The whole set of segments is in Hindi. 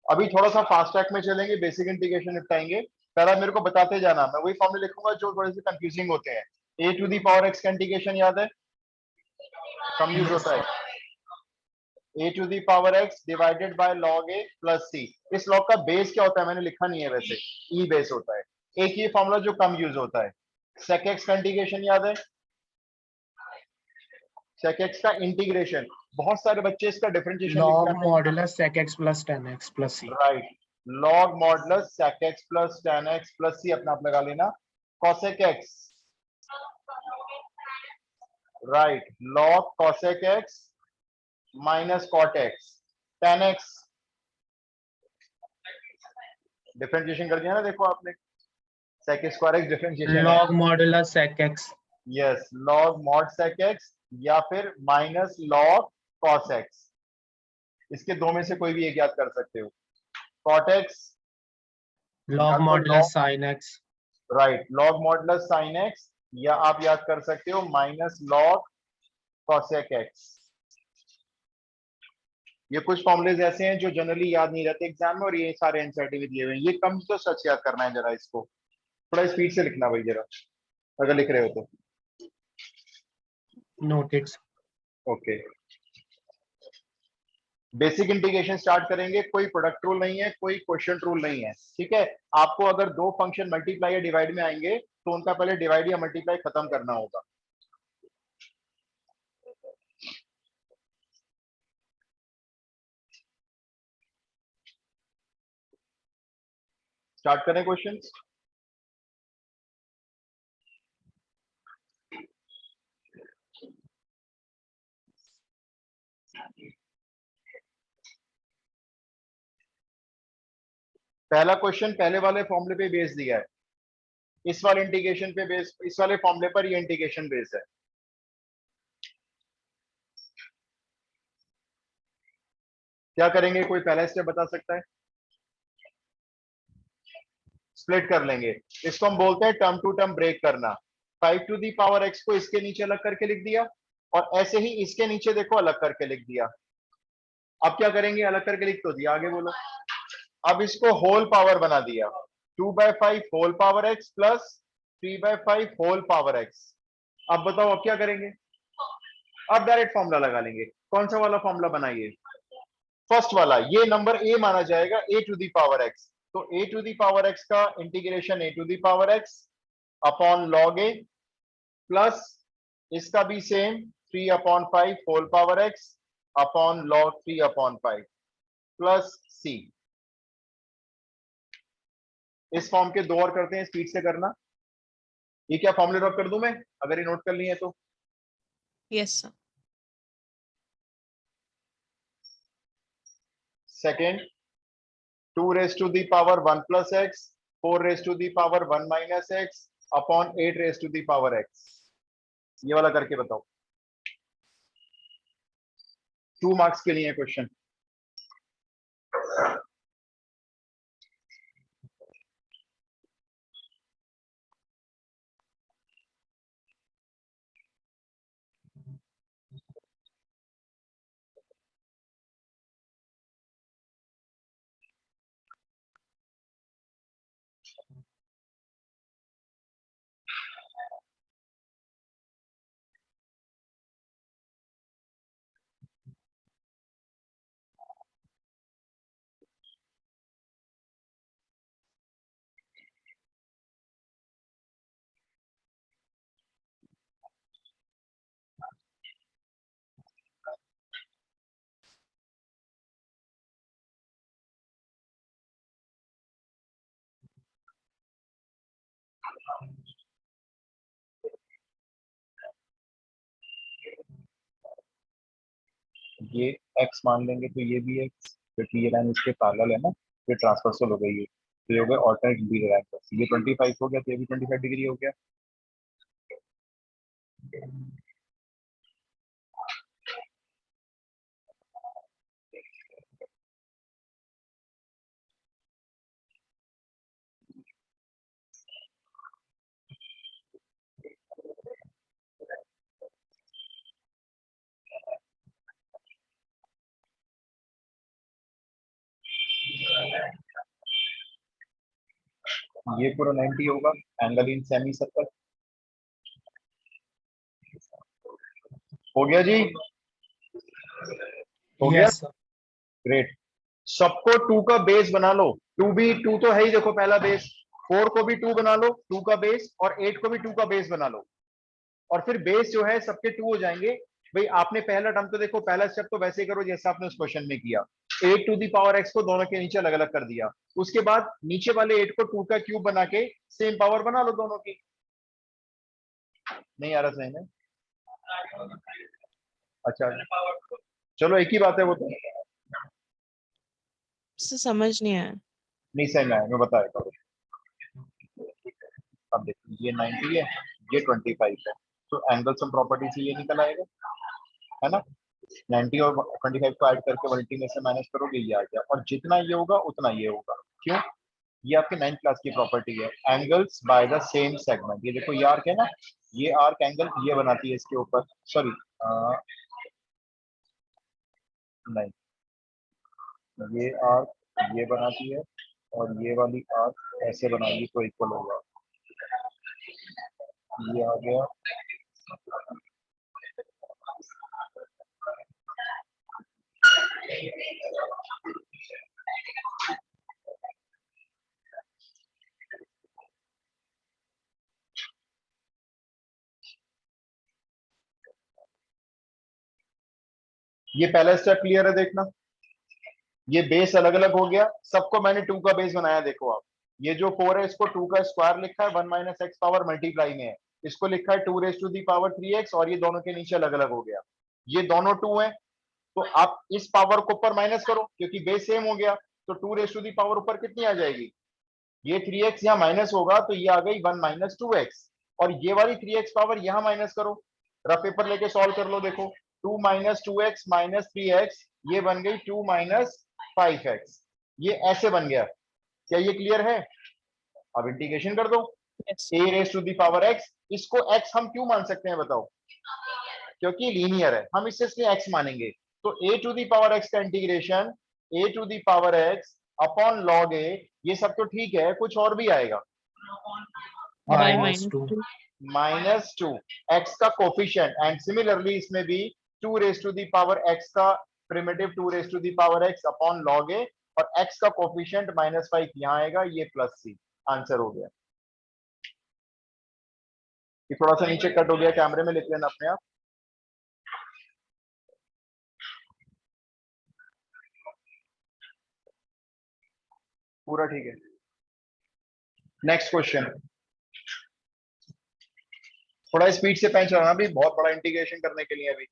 अभी थोड़ा सा फास्ट ट्रैक में चलेंगे, बेसिक इंटीग्रेशन निपटाएंगे। पहला मेरे को बताते जाना, मैं वही फॉर्मूले लिखूंगा जो थोड़े से कंफ्यूजिंग होते हैं। A to the power x का इंटीग्रेशन याद है, कम यूज यस होता है। A to the power x divided by log a plus c. इस लॉग का बेस क्या होता है मैंने लिखा नहीं है वैसे, ई बेस होता है। एक ये फॉर्मूला जो कम यूज होता है। सेक एक्स का इंटीग्रेशन याद है, सेक एक्स का इंटीग्रेशन। बहुत सारे बच्चे इसका डिफरेंशिएशन लिख लॉग जाते हैं। Modulus sec x plus tan x plus c। Right, log modulus sec x plus tan x plus c, अपना आप लगा लेना। Cosec x, right, log cosec x minus cot x. Tan x differentiation कर दिया ना, देखो आपने, सेक स्क्वायर एक्स डिफरेंशिएशन है। Log modulus sec x। Yes, log mod sec x या फिर माइनस लॉग कॉस एक्स, इसके दो में से कोई भी एक याद कर सकते हो। कॉट एक्स या लॉग तो modulus log, sin x। Right, log modulus sine x, या आप याद कर सकते हो माइनस लॉग कॉसेक एक्स। ये कुछ फॉर्मुलेज ऐसे हैं जो जनरली याद नहीं रहते एग्जाम में, और ये सारे एनसीईआरटी में दिए हुए हैं। ये कम तो सच याद करना है, जरा इसको थोड़ा स्पीड से लिखना भाई जरा, अगर लिख रहे हो तो। Noted. Okay, basic integration start करेंगे। कोई प्रोडक्ट रूल नहीं है, कोई क्वेश्चन रूल नहीं है, ठीक है। आपको अगर दो फंक्शन मल्टीप्लाई या डिवाइड में आएंगे तो उनका पहले डिवाइड या मल्टीप्लाई खत्म करना होगा। स्टार्ट करें क्वेश्चन। पहला क्वेश्चन पहले वाले फॉर्मूले पे बेस दिया है, इस वाले इंटीग्रेशन पे बेस, इस वाले फॉर्मूले पर ये इंटीग्रेशन बेस है। क्या करेंगे, कोई पहला स्टेप बता सकता है? स्प्लिट कर लेंगे, इसको हम बोलते हैं टर्म टू टर्म ब्रेक करना। 5 टू दी पावर एक्स को इसके नीचे अलग करके लिख दिया, और ऐसे ही इसके नीचे देखो अलग करके लिख दिया। अब क्या करेंगे, अलग करके लिख तो दिया, आगे बोलो। अब इसको होल पावर बना दिया, 2/5 whole power x plus 3/5 whole power x. अब बताओ अब क्या करेंगे, अब डायरेक्ट फॉर्मूला लगा लेंगे। कौन सा वाला फॉर्मूला बनाइए, फर्स्ट वाला। ये नंबर ए माना जाएगा, a to the power x. तो a to the power x का integration a to the power x upon log a plus इसका भी same 3/5 whole power x upon log 3/5 plus c. इस फॉर्म के दो और करते हैं, स्पीड से करना। ये क्या फॉर्मूले ड्रॉप कर दूं मैं, अगर ये नोट कर लिए तो? Yes sir. Second, 2 raised to the power 1 plus x, 4 raised to the power 1 minus x upon 8 raised to the power x। ये वाला करके बताओ, 2 मार्क्स के लिए क्वेश्चन। ये x मान लेंगे तो ये भी x, क्योंकि ये लाइन इसके पैरेलल है ना, ये ट्रांसवर्सल हो गई है, तो ये हो गया ऑल्टरनेट इंटीरियर एंगल। ये 25 हो गया, तो ये भी 25 डिग्री हो गया। ये पूरा 90 होगा, एंगल इन सेमी सर्कल। हो गया जी, हो गया, Yes, sir. ग्रेट। सबको 2 का बेस बना लो। 2 भी 2 तो है ही, देखो पहला बेस। 4 को भी 2 बना लो 2 का बेस, और 8 को भी 2 का बेस बना लो, और फिर बेस जो है सबके 2 हो जाएंगे। भाई आपने पहला टर्म तो देखो, पहला स्टेप तो वैसे ही करो जैसा आपने उस क्वेश्चन में किया। 8 टू दी पावर x को दोनों के नीचे अलग अलग कर दिया, उसके बाद नीचे वाले 8 को 2 का क्यूब बना के सेम पावर बना लो दोनों की। नहीं आ रहा सही में? अच्छा, चलो एक ही बात है वो तो। सर समझ नहीं आया। नहीं सही में आया, मैं बताया करो। अब देखिए ये 90 है, ये 25 है, तो एंगल सम प्रॉपर्टी से ये निकल आएगा, है ना। 90 और 25 को ऐड करके मल्टी में से माइनस करोगे, ये आ गया, और जितना ये होगा उतना ये होगा। क्यों? ये आपके 9th क्लास की प्रॉपर्टी है, angles by the same segment. ये देखो ये आर्क है ना, ये आर्क एंगल ये बनाती है इसके ऊपर, सॉरी नहीं, ये आर्क ये बनाती है, और ये वाली आर्क ऐसे बनाएगी तो इक्वल होगा। ये आ गया, ये पहला स्टेप क्लियर है देखना। ये बेस अलग अलग हो गया, सबको मैंने 2 का बेस बनाया। देखो आप, ये जो 4 है इसको 2 का स्क्वायर लिखा है, 1 माइनस एक्स पावर मल्टीप्लाई में है, इसको लिखा है 2 raise to the power 3x, और ये दोनों के नीचे अलग अलग हो गया। ये दोनों 2 है, तो आप इस पावर को ऊपर माइनस करो क्योंकि बेस सेम हो गया, तो 2 रेज टू दी पावर ऊपर कितनी आ जाएगी? ये 3x यहाँ माइनस होगा तो ये आ गई 1 माइनस 2x, और ये वाली 3x पावर यहाँ माइनस करो, रफ पेपर लेके सॉल्व कर लो। देखो 2 माइनस 2x माइनस 3x, ये बन गई 2 माइनस 5x, ये ऐसे बन गया। क्या ये क्लियर है? अब इंटीग्रेशन कर दो, yes a raise to the power x, इसको x हम क्यों मान सकते हैं बताओ? क्योंकि लीनियर है, हम इसे इसलिए x मानेंगे। तो a to the power x का integration a to the power x upon log a, ये सब तो ठीक है, कुछ और भी आएगा। y minus minus 2. 2 -2 x का कोफिशिएंट, एंड सिमिलरली इसमें भी 2 raise to the power x का primitive 2 raise to the power x upon log a, और x का कोफिशिएंट -5 यहाँ आएगा, ये +c। आंसर हो गया। ये थोड़ा सा नीचे कट हो गया, कैमरे में लिख लेना अपने आप। पूरा ठीक है। नेक्स्ट क्वेश्चन, थोड़ा स्पीड से पेन चलाना, भी बहुत बड़ा इंटीग्रेशन करने के लिए। अभी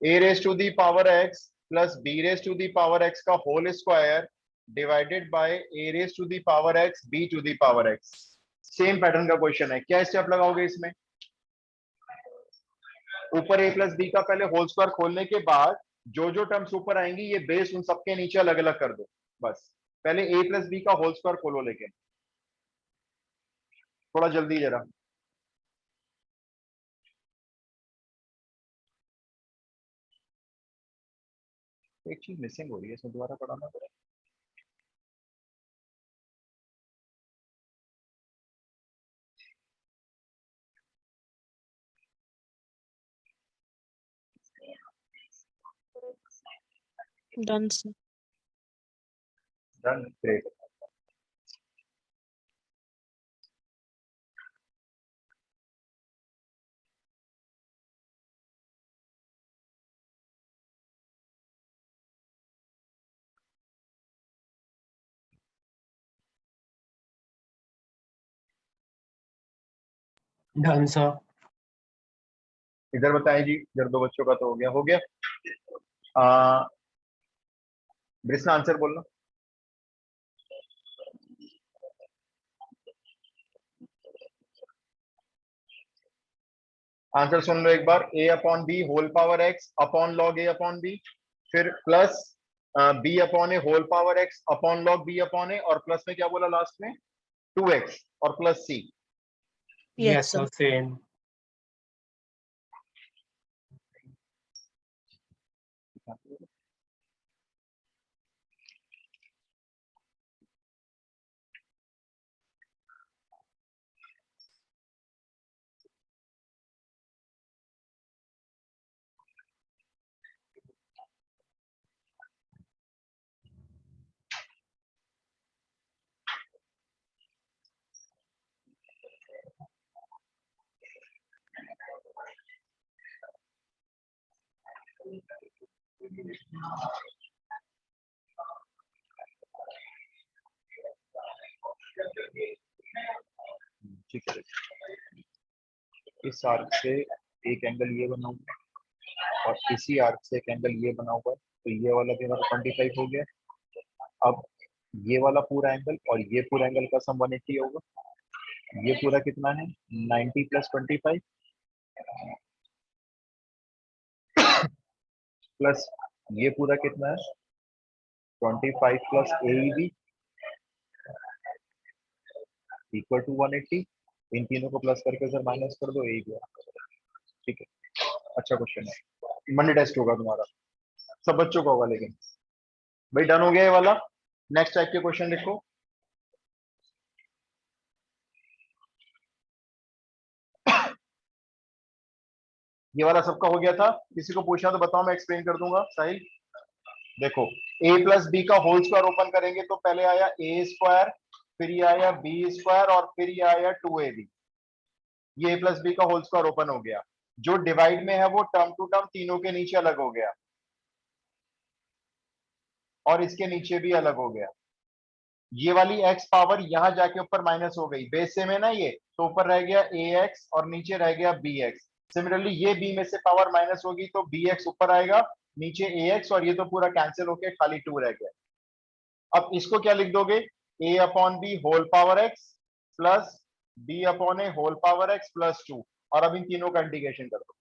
a raise to the power x plus b raise to the power x का whole square divided by a raise to the power x b to the power x। Same pattern का क्वेश्चन है, क्या स्टेप लगाओगे इसमें? ऊपर a प्लस बी का पहले होल स्क्वायर खोलने के बाद जो जो टर्म्स ऊपर आएंगी ये बेस उन सबके नीचे अलग अलग कर दो। बस पहले a प्लस बी का होल स्क्वायर खोलो, लेकिन थोड़ा जल्दी जरा। एक चीज मिसिंग हो रही है, इसमें दोबारा पढ़ाना पड़ेगा। Done sir. Done, great. Done, sir. इधर बताएं जी, इधर दो बच्चों का तो हो गया, हो गया। ब्रिस्ना आंसर बोलना। आंसर सुन लो एक बार, a upon b whole power x upon log a upon b, फिर plus b upon a whole power x upon log b upon a, और प्लस में क्या बोला लास्ट में? 2x और plus c। Yes Yes, sir. sir. Same. ठीक है, इस आर्क से एक एंगल ये बना हुआ है और इसी आर्क से एक एंगल ये बना हुआ है, तो ये वाला भी हमारा 25 हो गया। अब ये वाला पूरा एंगल और ये पूरा एंगल का सम 180 होगा। ये पूरा कितना है 90 + 25 प्लस ये पूरा कितना है 25 + AEB इक्वल टू 180। इन तीनों को प्लस करके सर माइनस कर दो, AEB। ठीक है, अच्छा क्वेश्चन है, मंडे टेस्ट होगा तुम्हारा, सब बच्चों का होगा। लेकिन भाई डन हो गया ये वाला। नेक्स्ट टाइप के क्वेश्चन लिखो। ये वाला सबका हो गया था, किसी को पूछना तो बताओ, मैं एक्सप्लेन कर दूंगा। साहिल देखो, a + b का होल स्क्वायर ओपन करेंगे तो पहले आया a², फिर ये आया b² और फिर ये आया 2ab। ये a + b का होल स्क्वायर ओपन हो गया। जो डिवाइड में है वो टर्म टू टर्म तीनों के नीचे अलग हो गया और इसके नीचे भी अलग हो गया। ये वाली x पावर यहां जाके ऊपर माइनस हो गई, बेस से में ना ये, तो ऊपर रह गया ax और नीचे रह गया bx। सिमिलरली ये b में से पावर माइनस होगी तो bx ऊपर आएगा, नीचे ax, और ये तो पूरा कैंसिल होके खाली 2 रह गया। अब इसको क्या लिख दोगे, a/b whole power x plus b/a whole power x plus 2। और अब इन तीनों का इंटीग्रेशन कर दो।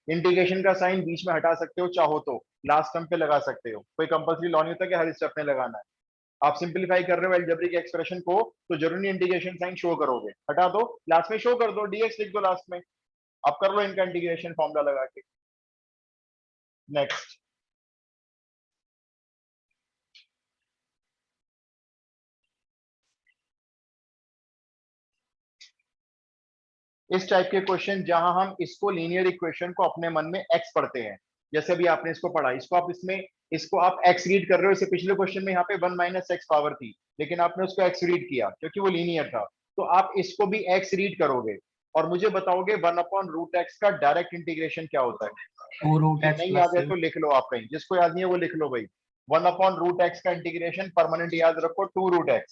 इंटीग्रेशन का साइन बीच में हटा सकते हो, चाहो तो लास्ट टर्म पे लगा सकते हो, कोई कंपल्सरी लॉ नहीं होता कि हर स्टेप में लगाना है। आप सिंपलीफाई कर रहे हो अलजेब्रिक एक्सप्रेशन को तो जरूरी इंटीग्रेशन साइन शो करोगे, हटा दो, लास्ट में शो कर दो, dx लिख दो लास्ट में। अब कर लो इनका इंटीग्रेशन फॉर्मूला लगा के। नेक्स्ट, इस टाइप के क्वेश्चन जहां हम इसको लीनियर इक्वेशन को अपने मन में x पढ़ते हैं, जैसे अभी आपने इसको पढ़ा, इसको आप इसको आप x रीड कर रहे हो। इससे पिछले क्वेश्चन में यहाँ पे 1 - x पावर थी, लेकिन आपने उसको x रीड किया क्योंकि वो लीनियर था, तो आप इसको भी x रीड करोगे और मुझे बताओगे 1/√x का डायरेक्ट इंटीग्रेशन क्या होता है। 2√x नहीं plus याद है c. तो लिख लो, आप कहीं जिसको याद नहीं है वो लिख लो भाई। 1/√x का इंटीग्रेशन परमानेंट याद रखो 2√x,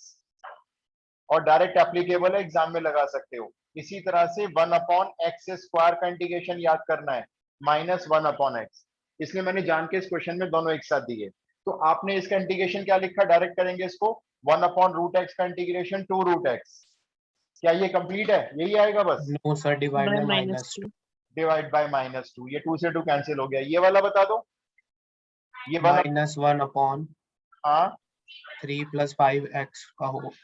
और डायरेक्ट एप्लीकेबल है, एग्जाम में लगा सकते हो। इसी तरह से 1/x² का इंटीग्रेशन याद करना है -1/x। इसलिए मैंने जान के इस क्वेश्चन में दोनों एक साथ दिए। तो आपने इसका इंटीग्रेशन क्या लिखा, डायरेक्ट करेंगे इसको 1/√x का इंटीग्रेशन 2√x। क्या ये कंप्लीट है, यही आएगा बस, No sir, divide by by -2. Divide by -2। ये 2 से 2 कैंसिल हो गया। ये वाला बता दो, ये -1/3 हाँ + 5x का हो बस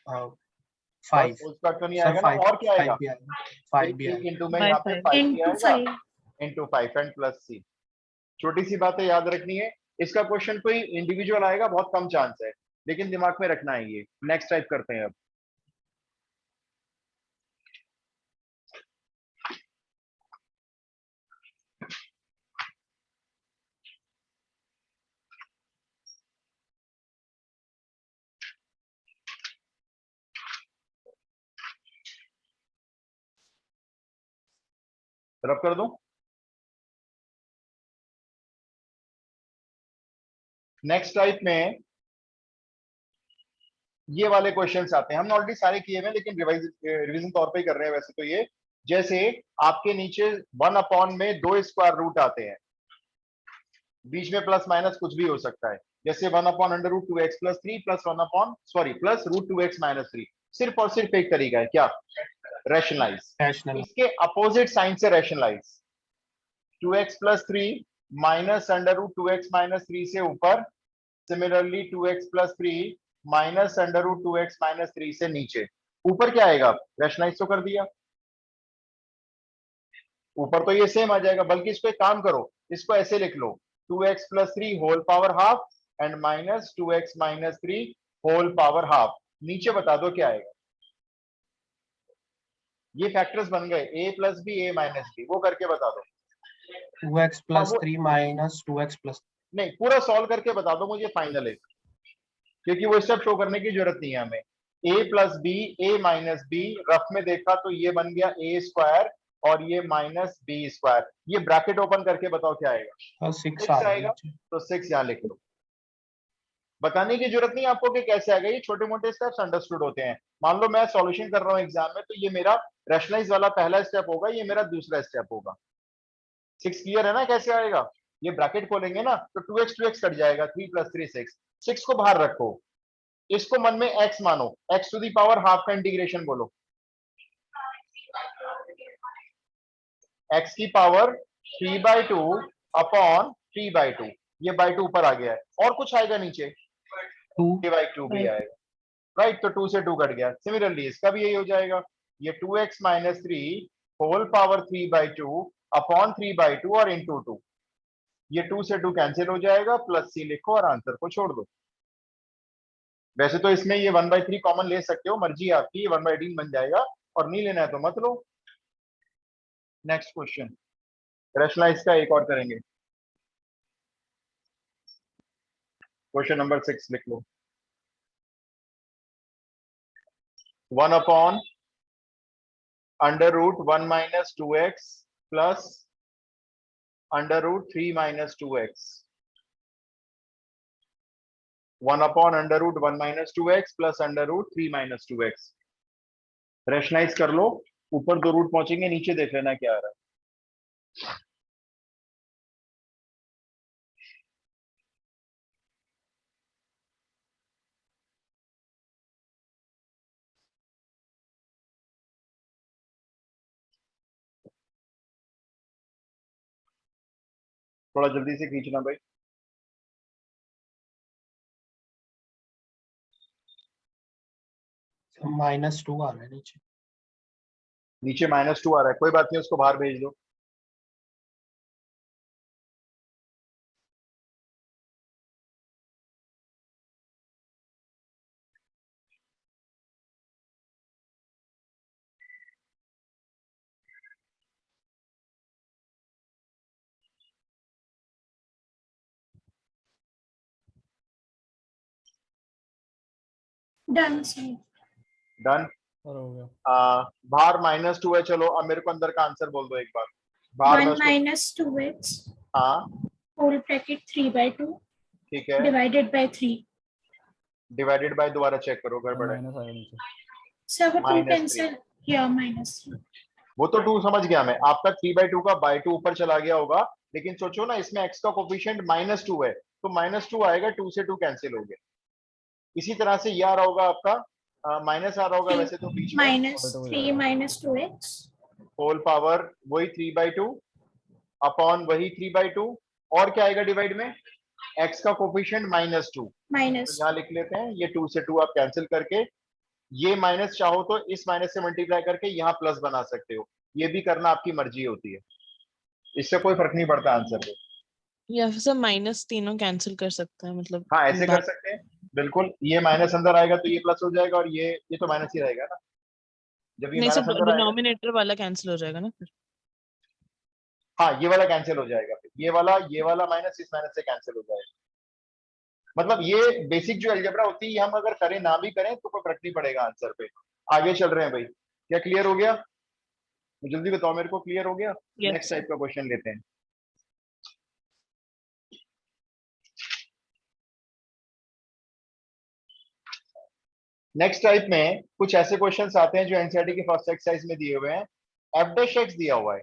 5 होल स्क्वायर तो नहीं सर आएगा ना, 5 और क्या आएगा, 5 भी आएगा 5 भी एक आएगा इंटू में By यहाँ पे 5. 5 भी into आएगा, 5. Into 5 and plus c। छोटी सी बातें याद रखनी है। इसका क्वेश्चन कोई इंडिविजुअल आएगा, बहुत कम चांस है, लेकिन दिमाग में रखना है ये। नेक्स्ट टाइप करते हैं अब। रब कर दूं। नेक्स्ट टाइप में ये वाले क्वेश्चंस आते हैं, हमने ऑलरेडी सारे किए हुए, लेकिन रिवीजन तौर पे ही कर रहे हैं वैसे तो ये। जैसे आपके नीचे 1/ में 2 स्क्वायर रूट आते हैं, बीच में प्लस माइनस कुछ भी हो सकता है, जैसे 1/√2x + 3 प्लस √2x - 3। सिर्फ और सिर्फ एक तरीका है, क्या, रैशनलाइज। रैशनल इसके अपोजिट साइन से रैशनलाइज, 2x + 3 -√2x - 3 से ऊपर, सिमिलरली 2x + 3 -√2x - 3 से नीचे। ऊपर क्या आएगा, रैशनलाइज तो कर दिया, ऊपर तो ये सेम आ जाएगा, बल्कि इसको एक काम करो, इसको ऐसे लिख लो, 2x + 3 whole power half and -2x - 3 whole power half. नीचे बता दो क्या आएगा। ये फैक्टर्स बन गए, a + b a - b, वो करके बता दो। 2x हाँ, + वो 3 - 2x + नहीं, पूरा सॉल्व करके बता दो मुझे फाइनल है, क्योंकि वो स्टेप शो करने की जरूरत नहीं है हमें। a + b a - b rough में देखा तो ये बन गया a² और ये माइनस बी स्क्वायर, ये ब्रैकेट ओपन करके बताओ क्या आएगा? 6 6 आ रहा है आएगा, नीचे। तो 6 यहाँ लिख लो। बताने की जरूरत नहीं आपको कि कैसे आएगा, ये छोटे मोटे स्टेप्स अंडरस्टूड होते हैं। मान लो मैं सॉल्यूशन कर रहा हूँ एग्जाम में, तो ये मेरा रैशनलाइज वाला पहला स्टेप होगा, ये मेरा दूसरा स्टेप होगा। 6 क्लियर है ना कैसे आएगा? ये ब्रैकेट खोलेंगे ना तो 2x कट जाएगा, 3 + 3 6। 6 को बाहर रखो, इसको मन में x मानो, x to the power half का इंटीग्रेशन बोलो, x की पावर 3/2 अपॉन 3/2। ये बाई 2 ऊपर आ गया है, और कुछ आएगा नीचे? 2 3/2 भी Right. आएगा, राइट। तो 2 से 2 कट गया। सिमिलरली इसका भी यही हो जाएगा, ये 2x - 3 होल पावर 3/2 अपॉन 3/2 और इंटू 2। ये 2 से 2 कैंसिल हो जाएगा, प्लस c लिखो और आंसर को छोड़ दो। वैसे तो इसमें ये 1/3 कॉमन ले सकते हो, मर्जी आपकी, 1/18 बन जाएगा, और नहीं लेना है तो मत लो। नेक्स्ट क्वेश्चन, रैशनलाइज का एक और करेंगे। क्वेश्चन नंबर 6 लिख लो। 1 upon √1 - 2x plus √3 - 2x। 1 upon √1 - 2x plus √3 - 2x। Rationalise कर लो, ऊपर 2 रूट पहुंचेंगे, नीचे देख लेना क्या आ रहा है। थोड़ा जल्दी से खींचना भाई। -2 आ रहा है नीचे। नीचे -2 आ रहा है, कोई बात नहीं, उसको बाहर भेज दो। Done sir. डन। और हो गया। बाहर -2 है, चलो अब मेरे को अंदर का आंसर बोल दो एक बार। बाहर 1 मैं - 2x हाँ होल ब्रैकेट 3/2 ठीक है, डिवाइडेड बाय 3। डिवाइडेड बाय दोबारा चेक करो, गड़बड़ है। माइनस आएगा नीचे। सर वो 2 -3, कैंसिल, या -3। वो तो 2 समझ गया मैं, आपका 3/2 का बाय 2 ऊपर चला गया होगा, लेकिन सोचो ना इसमें x का कोफिशिएंट -2 है, तो -2 आएगा, 2 से 2 कैंसिल हो गया। इसी तरह से ये आ रहा होगा आपका, माइनस आ रहा होगा वैसे तो बीच में, -3 - 2x होल पावर वही 3/2 अपॉन वही 3/2, और क्या आएगा डिवाइड में? x का कोफिशिएंट -2, तो माइनस यहाँ लिख लेते हैं, ये 2 से 2 आप कैंसिल करके, ये माइनस चाहो तो इस माइनस से मल्टीप्लाई करके यहाँ प्लस बना सकते हो, ये भी करना आपकी मर्जी होती है, इससे कोई फर्क नहीं पड़ता आंसर पे। या फिर सब माइनस तीनों कैंसिल कर सकते हैं, मतलब हाँ ऐसे कर सकते हैं, बिल्कुल। ये माइनस अंदर आएगा तो ये प्लस हो जाएगा, और ये तो माइनस ही रहेगा ना, जब ये नहीं, माइनस सब अंदर आएगा। डिनोमिनेटर वाला कैंसिल हो जाएगा ना फिर। हाँ ये वाला कैंसिल हो जाएगा, फिर ये वाला माइनस इस माइनस से कैंसिल हो जाएगा। मतलब ये बेसिक जो अलजेब्रा होती है, ये हम अगर करें ना भी करें तो कोई फर्क नहीं पड़ेगा आंसर पे। आगे चल रहे हैं भाई, क्या क्लियर हो गया? जल्दी बताओ मेरे को, क्लियर हो गया? Yes, next sir. टाइप का क्वेश्चन लेते हैं। नेक्स्ट टाइप में कुछ ऐसे क्वेश्चंस आते हैं जो एनसीईआरटी के फर्स्ट एक्सरसाइज में दिए हुए हैं। f' दिया हुआ है,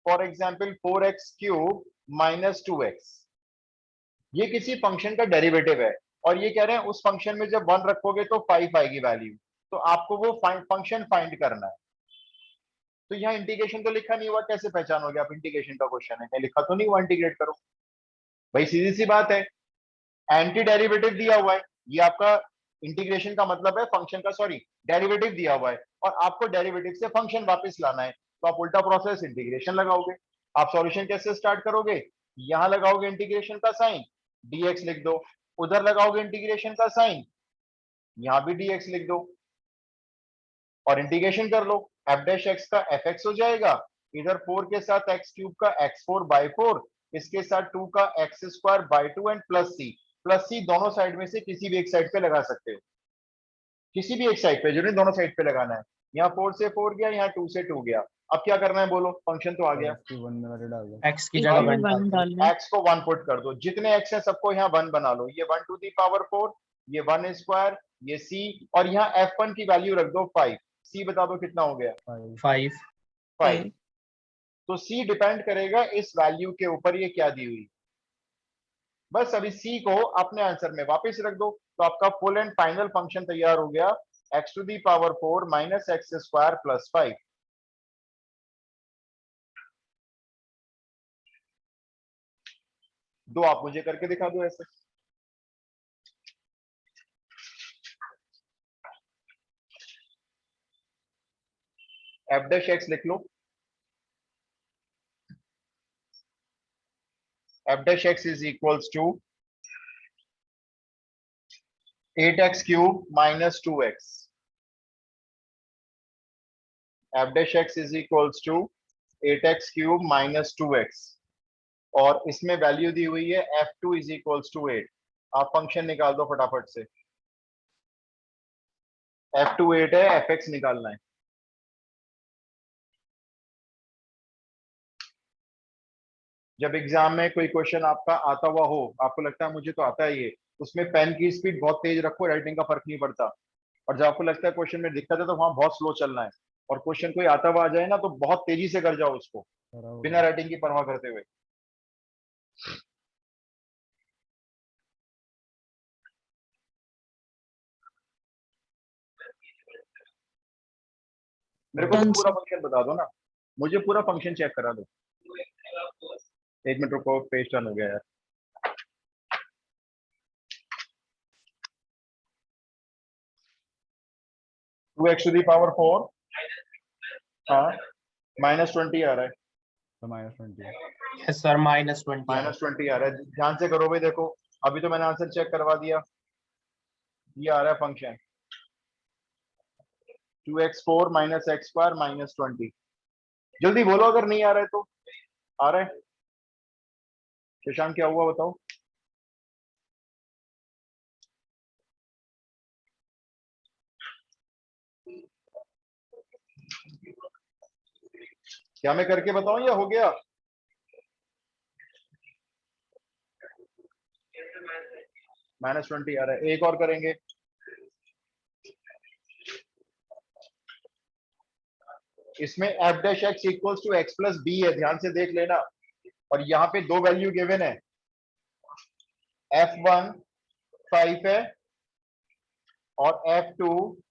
फॉर एग्जांपल 4x³ - 2x। ये किसी फंक्शन का डेरिवेटिव है, और ये कह रहे हैं उस फंक्शन में जब 1 रखोगे तो 5 आएगी वैल्यू, तो आपको वो फंक्शन फाइंड करना है। तो यहाँ इंटीग्रेशन तो लिखा नहीं हुआ, कैसे पहचानोगे आप इंटीग्रेशन का क्वेश्चन है? कहीं लिखा तो नहीं हुआ इंटीग्रेट करो भाई, सीधी सी बात है। एंटी डेरिवेटिव दिया हुआ है, ये आपका इंटीग्रेशन का मतलब है फंक्शन का, सॉरी डेरिवेटिव दिया हुआ है, और आपको डेरिवेटिव से फंक्शन वापस लाना है, तो आप उल्टा प्रोसेस इंटीग्रेशन लगाओगे। आप सॉल्यूशन कैसे स्टार्ट करोगे? यहां लगाओगे इंटीग्रेशन का साइन, dx लिख दो, उधर लगाओगे इंटीग्रेशन का साइन, यहां भी dx लिख दो, और इंटीग्रेशन कर लो। f' का fx हो जाएगा, इधर 4 के साथ x³ का x4/4, इसके साथ 2 का x² 2 एंड प्लस c दोनों साइड में से किसी भी एक साइड पे लगा सकते हो, किसी भी एक साइड पे, जो नहीं दोनों साइड पे लगाना है। यहाँ 4 से 4 गया, यहाँ 2 से 2 गया, अब क्या करना है बोलो, फंक्शन तो आ गया, x की 1 में वैल्यू डाल दो। x की एक जगह में 1 1 डाल दो। डालना है। x को 1 पुट कर दो, जितने x है सबको यहाँ 1 बना लो, ये 1 टू दी पावर 4, ये 1 स्क्वायर, ये c, और यहाँ f1 की वैल्यू रख दो 5, c बता दो कितना हो गया, 5 5 5। तो c डिपेंड करेगा इस वैल्यू के ऊपर ये क्या दी हुई, बस अभी c को अपने आंसर में वापस रख दो, तो आपका फुल एंड फाइनल फंक्शन तैयार हो गया, x to the power 4 minus x square plus 5। दो आप मुझे करके दिखा दो ऐसे। एफ डैश एक्स लिख लो, f dash x is equals to 8x cube minus 2x, f dash x is equals to 8x cube minus 2x, और इसमें वैल्यू दी हुई है f2 इज इक्वल्स टू 8। आप फंक्शन निकाल दो फटाफट से, f2 8 है, fx निकालना है। जब एग्जाम में कोई क्वेश्चन आपका आता हुआ हो, आपको लगता है मुझे तो आता है ये, उसमें पेन की स्पीड बहुत तेज रखो, राइटिंग का फर्क नहीं पड़ता, और जब आपको लगता है क्वेश्चन में दिक्कत है तो वहां बहुत स्लो चलना है, और क्वेश्चन कोई आता हुआ आ जाए ना तो बहुत तेजी से कर जाओ उसको, बिना राइटिंग की परवाह करते हुए। मेरे को तो Done, पूरा sir. फंक्शन बता दो ना, मुझे पूरा फंक्शन चेक करा दो। एक मिनट रुको, पेज टर्न हो गया यार। Two x to the power 4, हाँ माइनस 20 आ रहा है, तो -20 यस सर -20 माइनस 20 आ रहा है, ध्यान से करो भाई। देखो अभी तो मैंने आंसर चेक करवा दिया, ये आ रहा है function 2x4 minus x square minus 20। जल्दी बोलो अगर नहीं आ रहा है तो। आ रहा है शशांक, क्या हुआ बताओ। क्या मैं करके बताऊं या हो गया? -20 आ रहा है, एक और करेंगे। इसमें f dash x equals two x plus b है, ध्यान से देख लेना, और यहाँ पे दो वैल्यू गिवन है, f1 5 है और f2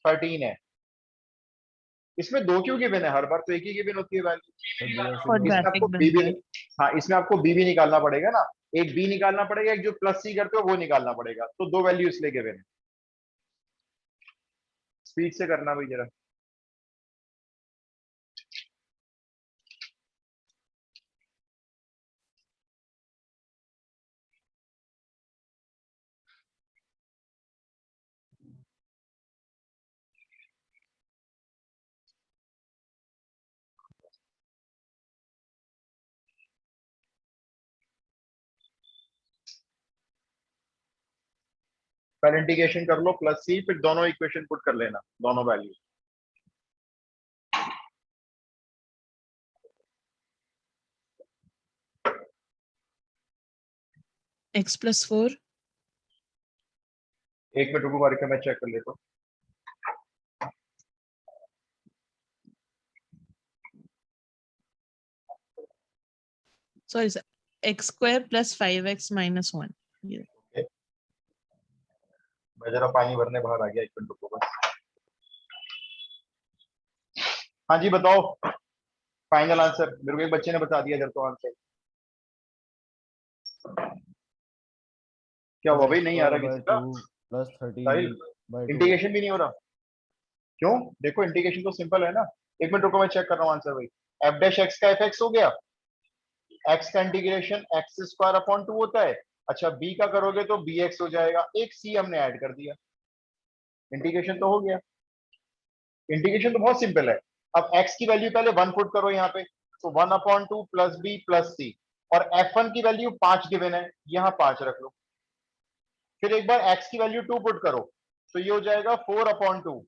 13 है। इसमें दो क्यों गिवन है, हर बार तो एक ही गिवन होती है वैल्यू। इसमें आपको Quadratic बी बनता भी, है। हाँ इसमें आपको बी भी निकालना पड़ेगा ना, एक बी निकालना पड़ेगा, एक जो प्लस सी करते हो वो निकालना पड़ेगा, तो दो वैल्यू इसलिए गिवन है। स्पीड से करना भाई जरा। पहले इंटीग्रेशन कर लो प्लस सी, फिर दोनों इक्वेशन पुट कर लेना, दोनों वैल्यू। X plus 4 एक मिनट रुको करके मैं चेक कर लेता हूँ। sorry sir, x square plus 5x minus 1 ये मैं जरा पानी भरने बाहर आ गया, एक मिनट रुको बस। हाँ जी बताओ फाइनल आंसर। मेरे को एक बच्चे ने बता दिया इधर तो आंसर। क्या हुआ भाई, नहीं आ रहा किसी का? प्लस 13 साहिल, बाय 2। इंटीग्रेशन भी नहीं हो रहा क्यों? देखो इंटीग्रेशन तो सिंपल है ना। एक मिनट रुको मैं चेक कर रहा हूँ आंसर भाई। एफ डैश एक्स का एफ एक्स हो गया, एक्स का इंटीग्रेशन एक्स स्क्वायर अपॉन 2 होता है। अच्छा बी का करोगे तो बी एक्स हो जाएगा, एक सी हमने ऐड कर दिया, इंटीग्रेशन तो हो गया। इंटीग्रेशन तो बहुत सिंपल है। अब x की वैल्यू पहले 1 पुट करो यहाँ पे, तो 1/2 प्लस बी प्लस सी, और f1 की वैल्यू 5 गिवन है, यहाँ 5 रख लो। फिर एक बार x की वैल्यू 2 पुट करो, तो ये हो जाएगा 4/2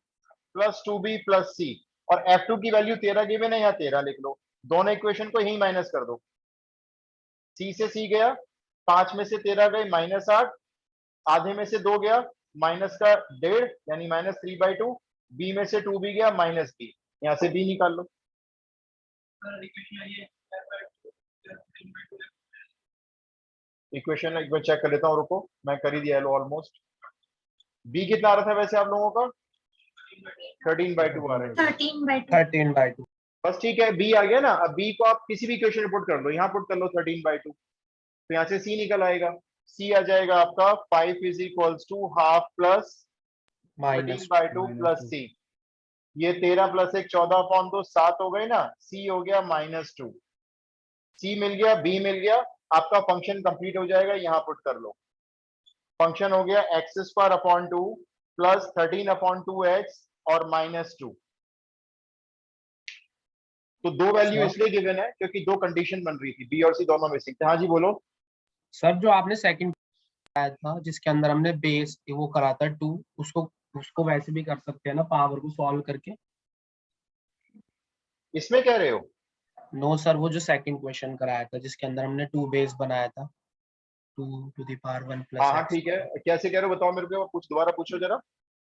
प्लस 2b प्लस सी, और f2 की वैल्यू 13 गिवन है, यहाँ 13 लिख लो, दोनों इक्वेशन को यही माइनस कर दो। c से c गया, 5 में से 13 गए -8, आधे में से 2 गया माइनस का 1.5 यानी -3/2, b में से 2 भी गया -b, यहाँ से b निकाल लो। इक्वेशन एक बार चेक कर लेता हूँ, रुको, मैं कर ही दिया ऑलमोस्ट। b कितना आ रहा था वैसे आप लोगों का? 13/2 आ रहा है। 13/2. 13/2। बस ठीक है, b आ गया ना। अब b को आप किसी भी इक्वेशन में पुट कर लो, यहाँ पुट कर लो 13/2, तो यहाँ से c निकल आएगा। c आ जाएगा आपका 5 = हाफ प्लस -2। 13/2 plus c। ये 13 + 1 14/2 7 हो गए ना, c हो गया -2। c मिल गया, b मिल गया, आपका फंक्शन कंप्लीट हो जाएगा। यहाँ पुट कर लो, फंक्शन हो गया x² / 2 प्लस 13/2x और -2। तो दो वैल्यू सर इसलिए गिवन है क्योंकि दो कंडीशन बन रही थी, बी और सी दोनों मिसिंग थे। हाँ जी बोलो। सर जो आपने सेकंड आया था जिसके अंदर हमने बेस वो करा था 2, उसको उसको वैसे भी कर सकते हैं ना, पावर को सॉल्व करके? इसमें कह रहे हो? नो सर, वो जो सेकंड क्वेश्चन कराया था जिसके अंदर हमने 2 बेस बनाया था, 2⁻1 हाँ हाँ + ठीक है, x। कैसे कह रहे हो बताओ मेरे को, कुछ दोबारा पूछो जरा।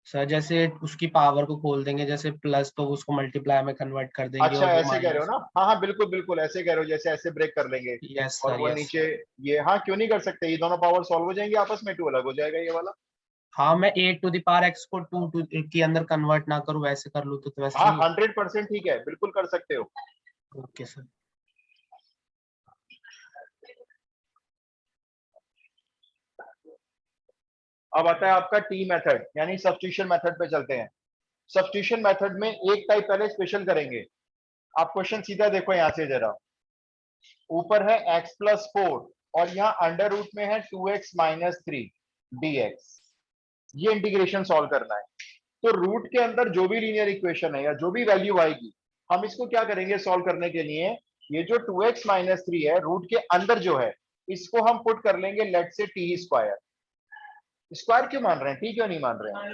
सर जैसे उसकी पावर को खोल देंगे, जैसे प्लस तो उसको मल्टीप्लाई में कन्वर्ट कर देंगे अच्छा और वो ऐसे कह रहे हो माइनस। ना? हाँ हाँ बिल्कुल बिल्कुल ऐसे कह रहे हो, जैसे ऐसे ब्रेक कर लेंगे यस और सर, वो यस नीचे सर। ये, हाँ क्यों नहीं कर सकते, ये दोनों पावर सॉल्व हो जाएंगे आपस में, 2 अलग हो जाएगा ये वाला। हाँ, मैं 8⁻x को 2 के अंदर कन्वर्ट ना करूँ, वैसे कर लूँ तो वैसे हाँ नहीं? 100% ठीक है, बिल्कुल कर सकते हो। Okay sir. अब आता है आपका टी मेथड, यानी सब्स्टिट्यूशन मेथड पे चलते हैं। सब्स्टिट्यूशन मेथड में एक टाइप पहले स्पेशल करेंगे। आप क्वेश्चन सीधा देखो यहाँ से जरा, ऊपर है x+4 और यहाँ अंडर रूट में है 2x - 3 dx। ये इंटीग्रेशन सॉल्व करना है। तो रूट के अंदर जो भी लीनियर इक्वेशन है या जो भी वैल्यू आएगी, हम इसको क्या करेंगे सॉल्व करने के लिए, ये जो 2x - 3 है रूट के अंदर जो है, इसको हम पुट कर लेंगे लेट से t स्क्वायर। स्क्वायर क्यों मान रहे हैं, टी क्यों नहीं मान रहे हैं?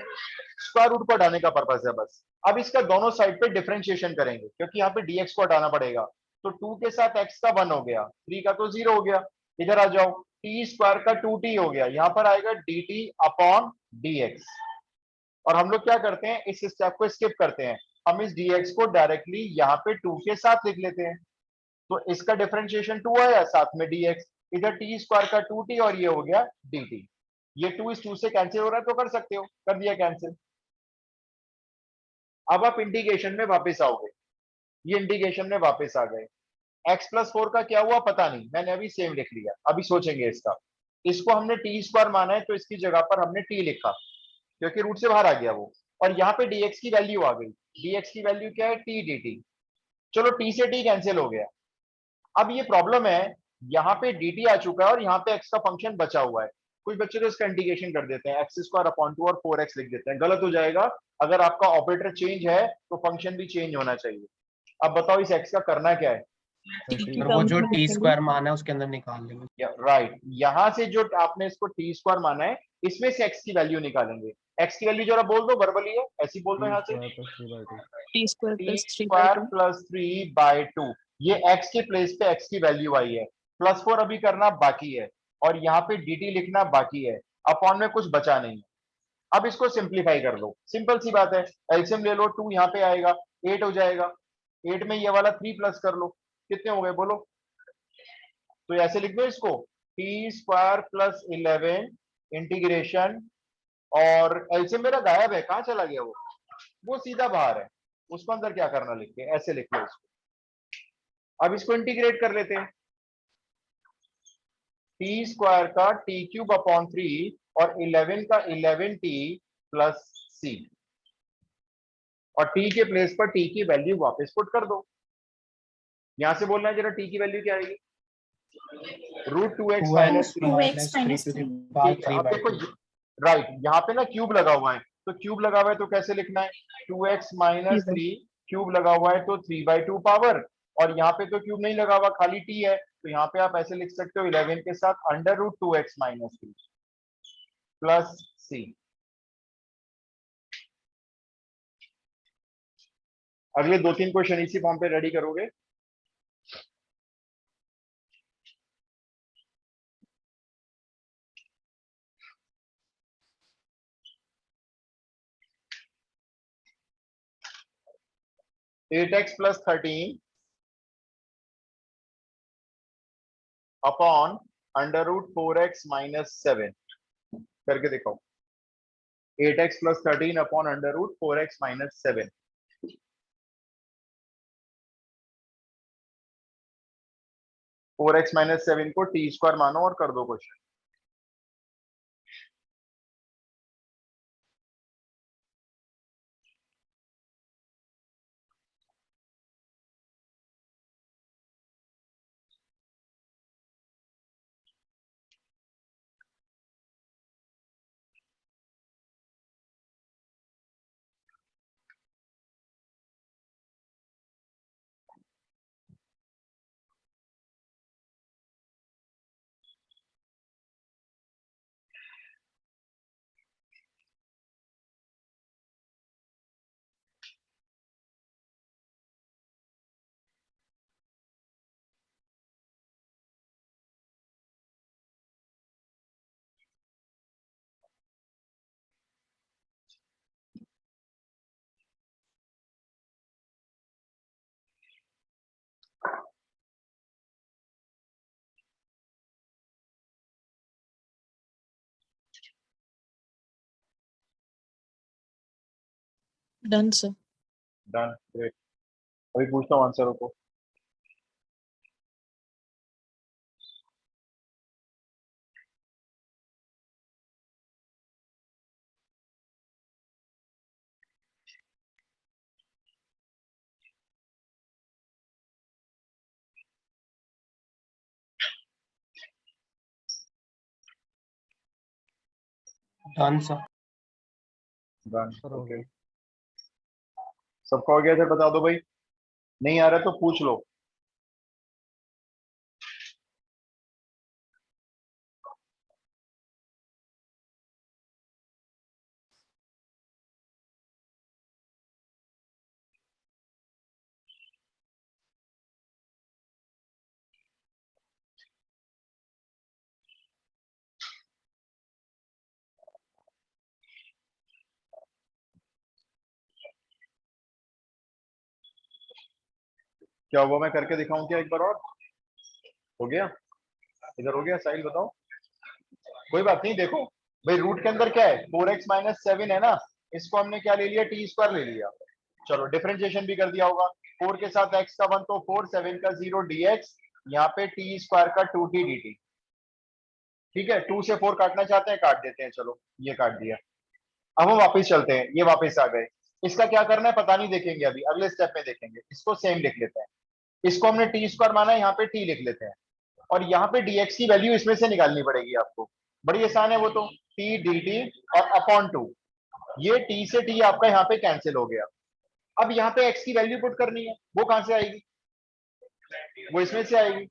स्क्वायर रूट को हटाने का पर्पस है बस। अब इसका दोनों साइड पे डिफरेंशिएशन करेंगे क्योंकि यहाँ पे dx को हटाना पड़ेगा। तो 2 के साथ x का 1 हो गया, 3 का तो 0 हो गया। इधर आ जाओ, t स्क्वायर का 2t हो गया, यहाँ पर आएगा dt/dx। और हम लोग क्या करते हैं, इस स्टेप को स्किप करते हैं, हम इस dx को डायरेक्टली यहाँ पे 2 के साथ लिख लेते हैं। तो इसका डिफरेंशिएशन 2 आया, साथ में dx, इधर t स्क्वायर का 2t और ये हो गया dt। ये 2 इस 2 से कैंसिल हो रहा है तो कर सकते हो, कर दिया कैंसिल। अब आप इंटीग्रेशन में वापस आओगे, ये इंटीग्रेशन में वापस आ गए। x+4 का क्या हुआ पता नहीं, मैंने अभी सेम लिख लिया, अभी सोचेंगे इसका। इसको हमने टी स्क्वायर माना है तो इसकी जगह पर हमने t लिखा क्योंकि रूट से बाहर आ गया वो, और यहाँ पे dx की वैल्यू आ गई। dx की वैल्यू क्या है, t dt। चलो t से t कैंसिल हो गया। अब ये प्रॉब्लम है, यहाँ पे dt आ चुका है और यहाँ पे x का फंक्शन बचा हुआ है। कुछ बच्चे तो इसका इंटीग्रेशन कर देते हैं, x² और 4x लिख देते हैं, गलत हो जाएगा। अगर आपका ऑपरेटर चेंज है तो फंक्शन भी चेंज होना चाहिए। अब बताओ इस x का करना क्या है? और वो जो टी स्क्वायर माना है उसके अंदर निकाल लेंगे। राइट, यहाँ से जो आपने इसको टी स्क्वायर माना है, इसमें से x की वैल्यू निकालेंगे। x की वैल्यू जरा बोल दो, वर्बली है, ऐसी बोल दो यहाँ से, t square T plus square 3/2। Plus 3/2। ये x के प्लेस पे x की वैल्यू आई है, +4 अभी करना बाकी है और यहाँ पे dt लिखना बाकी है, अपॉन में कुछ बचा नहीं है। अब इसको सिंप्लीफाई कर लो, सिंपल सी बात है, एलसीएम ले लो, 2 यहाँ पे आएगा 8 हो जाएगा, 8 में ये वाला 3 प्लस कर लो, कितने हो गए बोलो? तो ऐसे लिख दो इसको, t² + 11 इंटीग्रेशन, और एलसीएम मेरा गायब है, कहाँ चला गया वो सीधा बाहर है, उसको अंदर क्या करना, लिख के ऐसे लिख लो इसको। अब इसको इंटीग्रेट कर लेते हैं, t² का t³ और 11 का 11t + c, और t के प्लेस पर t की वैल्यू वापस पुट कर दो। यहां से बोलना है जरा t की वैल्यू क्या आएगी, √2x - 2x 3। 2x - 3 3. ठीक है, अब देखो, 3/2। राइट, यहाँ पे ना क्यूब लगा हुआ है, तो क्यूब लगा हुआ है तो कैसे लिखना है, 2x - 3, क्यूब लगा हुआ है तो 3/2 पावर, और यहाँ पे तो क्यूब नहीं लगा हुआ, खाली t है, तो यहाँ पे आप ऐसे लिख सकते हो 11 के साथ √2x - 3 + c। अगले 2-3 क्वेश्चन इसी फॉर्म पे रेडी करोगे। Eight x plus 13 upon under root 4x minus 7 करके दिखाओ। 8x plus 13 upon under root 4x minus 7। Four x minus 7 को टी स्क्वायर मानो और कर दो question. Done sir. Done, great. अभी पूछता हूँ आंसरों को। Done sir. डन, सर हो ओके। गया। सबका हो गया था, बता दो भाई। नहीं आ रहा तो पूछ लो। क्या हुआ, मैं करके दिखाऊं क्या एक बार और? हो गया? इधर हो गया? साहिल बताओ। कोई बात नहीं, देखो भाई रूट के अंदर क्या है, 4x-7 है ना, इसको हमने क्या ले लिया, टी स्क्वायर ले लिया। चलो डिफरेंशिएशन भी कर दिया होगा। 4 के साथ x का 1 तो 4, 7 का 0 dx, यहाँ पे टी स्क्वायर का 2t dt। ठीक है, 2 से 4 काटना चाहते हैं, काट देते हैं। चलो ये काट दिया। अब हम वापस चलते हैं, ये वापस आ गए। इसका क्या करना है पता नहीं, देखेंगे अभी अगले स्टेप में देखेंगे। इसको सेम लिख लेते हैं। इसको हमने टी स्क्वायर माना है, यहाँ पे टी लिख लेते हैं। और यहाँ पे dx की वैल्यू इसमें से निकालनी पड़ेगी आपको। बड़ी आसान है वो तो, t dt और अपॉन 2। ये t से t आपका यहाँ पे कैंसिल हो गया। अब यहाँ पे x की वैल्यू पुट करनी है, वो कहां से आएगी? वो इसमें से आएगी।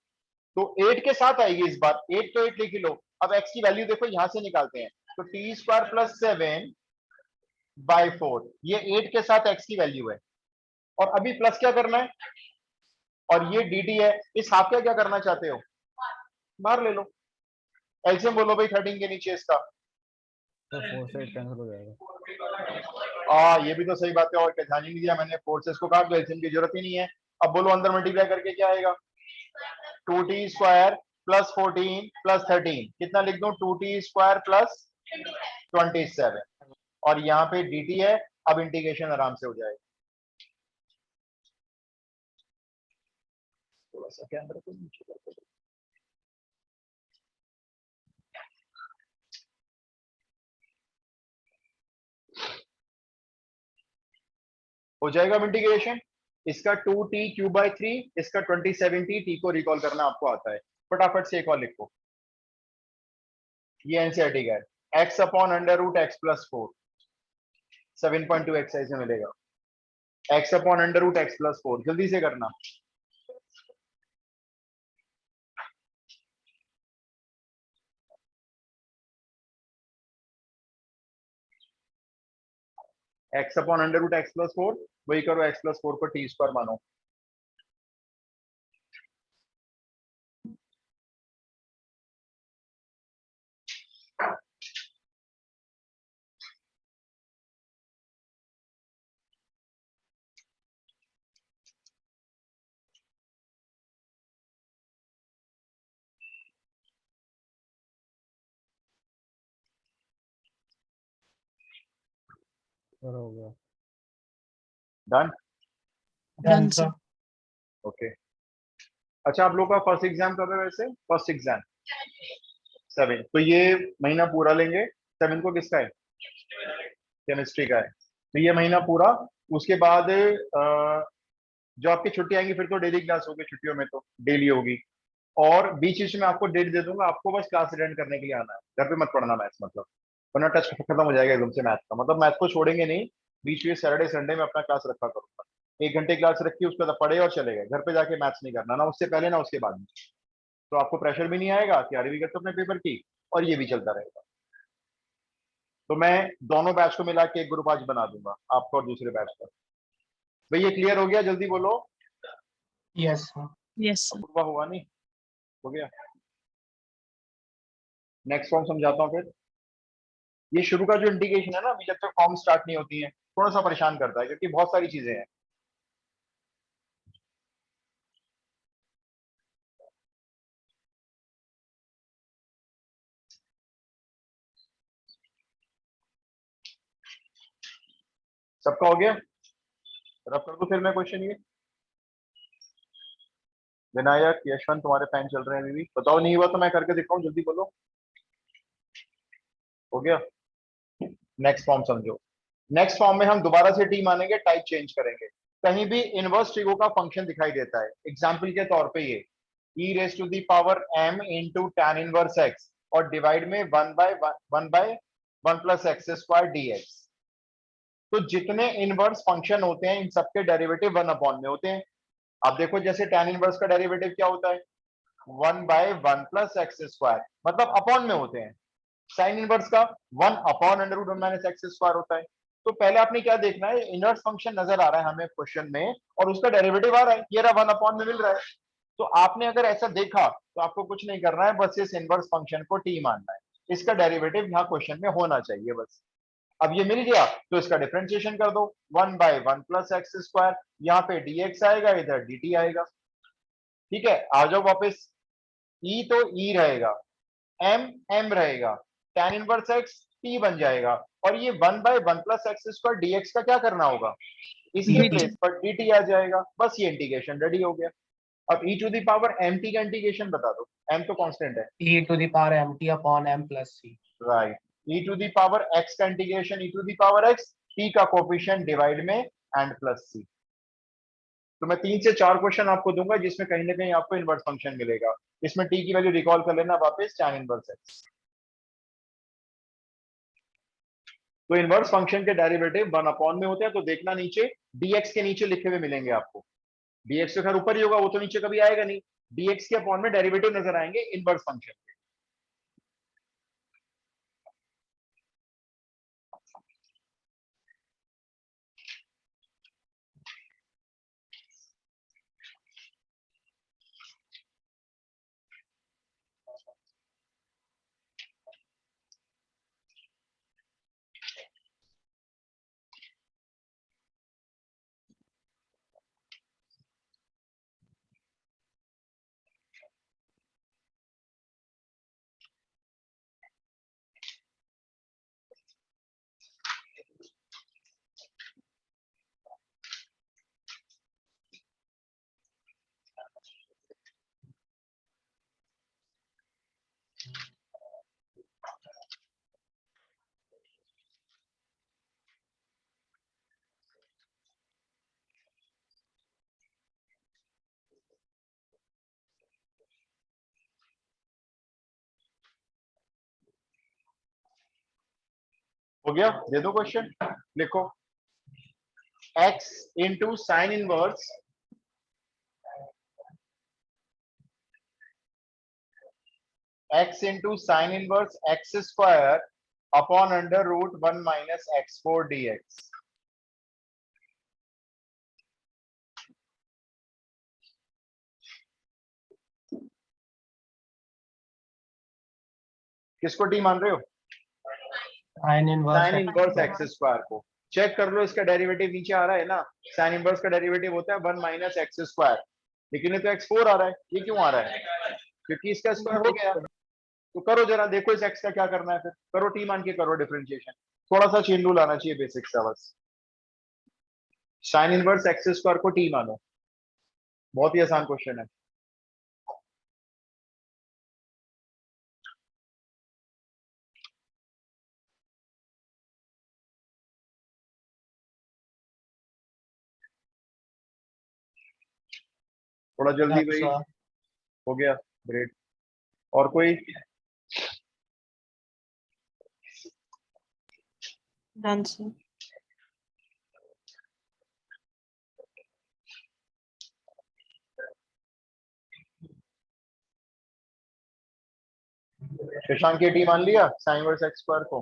तो 8 के साथ आएगी इस बार। 8 तो 8 लिख लो। अब x की वैल्यू देखो यहां से निकालते हैं। तो टी स्क्वायर प्लस 7/4, ये 8 के साथ x की वैल्यू है। और अभी प्लस क्या करना है, और ये dt है। इस हाफ का क्या करना चाहते हो, बाहर ले लो। एलसीएम बोलो भाई 13 के नीचे इसका। सर 4 से 8 कैंसिल हो जाएगा। ये भी तो सही बात है, और क्या ध्यान ही नहीं दिया मैंने। फोर्सेस को काट दो, एलसीएम की जरूरत ही नहीं है। अब बोलो अंदर मल्टीप्लाई करके क्या आएगा, 2t स्क्वायर प्लस 14 प्लस 13, कितना लिख दो, 2t स्क्वायर प्लस 27। और यहाँ पे dt है। अब इंटीग्रेशन आराम से हो जाएगा। थोड़ा सा कैमरा को नीचे करके दो। हो जाएगा अब इंटीग्रेशन। इसका 2t³/3, इसका 27t। t को रिकॉल करना आपको आता है, फटाफट से एक और लिखो। ये एनसीईआरटी का है, x upon under root x plus 4। 7.2 exercise में मिलेगा। x upon under root x plus 4, जल्दी से करना। x upon under root x plus 4, वही करो x प्लस 4 को टी स्क्वायर मानो। सर हो गया। Done. Done, sir. sir. Okay अच्छा, आप लोग का फर्स्ट एग्जाम कब है वैसे? फर्स्ट एग्जाम 7, तो ये महीना पूरा लेंगे। 7 को किसका है? केमिस्ट्री का है। तो ये महीना पूरा, उसके बाद जो आपकी छुट्टी आएंगी फिर तो डेली क्लास होगी, छुट्टियों में तो डेली होगी। और बीच बीच में आपको डेट दे दूंगा, आपको बस क्लास अटेंड करने के लिए आना है, घर पे मत पढ़ना मैथ्स, मतलब वरना टच खत्म हो जाएगा एकदम से मैथ का। मतलब मैथ को छोड़ेंगे नहीं, बीच में सैटरडे संडे में अपना क्लास रखा करूंगा। 1 घंटे क्लास रखी, उसके बाद पढ़े और चले गए, घर पे जाके मैथ्स नहीं करना, ना उससे पहले ना उसके बाद में। तो आपको प्रेशर भी नहीं आएगा, तैयारी भी करते अपने पेपर की, और ये भी चलता रहेगा। तो मैं दोनों बैच को मिला के एक ग्रुप आज बना दूंगा, आपका और दूसरे बैच का। भाई ये क्लियर हो गया? जल्दी बोलो। Yes, sir. Yes, sir. Apoorva हुआ नहीं? हो गया। नेक्स्ट फॉर्म समझाता हूँ फिर। ये शुरू का जो इंडिकेशन है ना, अभी जब तक फॉर्म स्टार्ट नहीं होती है, थोड़ा सा परेशान करता है, क्योंकि बहुत सारी चीजें हैं। सबका हो गया? रब कर दो फिर मैं क्वेश्चन ये। विनायक, यशवंत, तुम्हारे फैन चल रहे हैं अभी भी, बताओ नहीं हुआ तो मैं करके दिखाऊं, जल्दी बोलो। हो गया? नेक्स्ट फॉर्म समझो। नेक्स्ट फॉर्म में हम दोबारा से टी मानेंगे, टाइप चेंज करेंगे। कहीं भी इनवर्स ट्रिगो का फंक्शन दिखाई देता है, एग्जाम्पल के तौर पे ये e raise to the power m into tan inverse x, और डिवाइड में 1/1 प्लस एक्स स्क्वायर dx। तो जितने इनवर्स फंक्शन होते हैं इन सबके डेरिवेटिव 1 अपॉन में होते हैं। आप देखो, जैसे टैन इनवर्स का डेरिवेटिव क्या होता है? 1/1 प्लस एक्स स्क्वायर, मतलब अपॉन में होते हैं। साइन इनवर्स का 1/√1 - x² होता है। तो पहले आपने क्या देखना है, इनवर्स फंक्शन नजर आ रहा है हमें क्वेश्चन में, और उसका डेरिवेटिव आ रहा है, ये रहा 1 अपॉन में मिल रहा है। तो आपने अगर ऐसा देखा तो आपको कुछ नहीं करना है, बस इस इनवर्स फंक्शन को टी मानना है। इसका डेरिवेटिव यहाँ क्वेश्चन में होना चाहिए बस। अब ये मिल गया तो इसका डिफरेंशिएशन कर दो, 1/1 प्लस x², यहाँ पे dx आएगा, इधर dt आएगा। ठीक है, आ जाओ वापस। e तो e रहेगा, m रहेगा, tan इनवर्स x t बन जाएगा, और ये 1/1 प्लस x² dx का क्या करना होगा? इसके dt. प्लेस पर dt आ जाएगा। बस ये इंटीग्रेशन रेडी हो गया। अब e to the power mt का इंटीग्रेशन बता दो, m तो कांस्टेंट है। E to the power mt upon m plus c. Right, e to the power x का integration e to the power x, t का कोफिशिएंट डिवाइड में एंड प्लस c। तो मैं 3 से 4 क्वेश्चन आपको दूंगा जिसमें कहीं ना कहीं आपको इनवर्स फंक्शन मिलेगा। इसमें t की वैल्यू रिकॉल कर लेना वापस, tan इनवर्स x। तो इनवर्स फंक्शन के डेरिवेटिव 1 अपॉन में होते हैं, तो देखना नीचे dx के नीचे लिखे हुए मिलेंगे आपको। dx तो खैर ऊपर ही होगा, वो तो नीचे कभी आएगा नहीं। dx के अपॉन में डेरिवेटिव नजर आएंगे इनवर्स फंक्शन के। हो गया? दे दो क्वेश्चन, लिखो। x into sine inverse x² upon under root 1 - x4 dx। किसको टी मान रहे हो? Sine inverse sine inverse x square को। चेक कर लो, इसका डेरिवेटिव नीचे आ रहा है ना, साइन इनवर्स का डेरिवेटिव होता है 1 माइनस एक्स स्क्वायर, लेकिन ये तो x4 आ रहा है, ये क्यों आ रहा है? क्योंकि इसका स्क्वायर हो गया। तो करो जरा, देखो इस x का क्या करना है, फिर करो टी मान के करो डिफरेंशिएशन, थोड़ा सा चेन रूल आना चाहिए बेसिक सा बस। साइन इनवर्स एक्स स्क्वायर को टी मानो, बहुत ही आसान क्वेश्चन है। थोड़ा जल्दी भाई, हो गया, ग्रेट। और कोई? Done sir. शशांक के टी मान लिया साइन इनवर्स एक्स स्क्वायर को,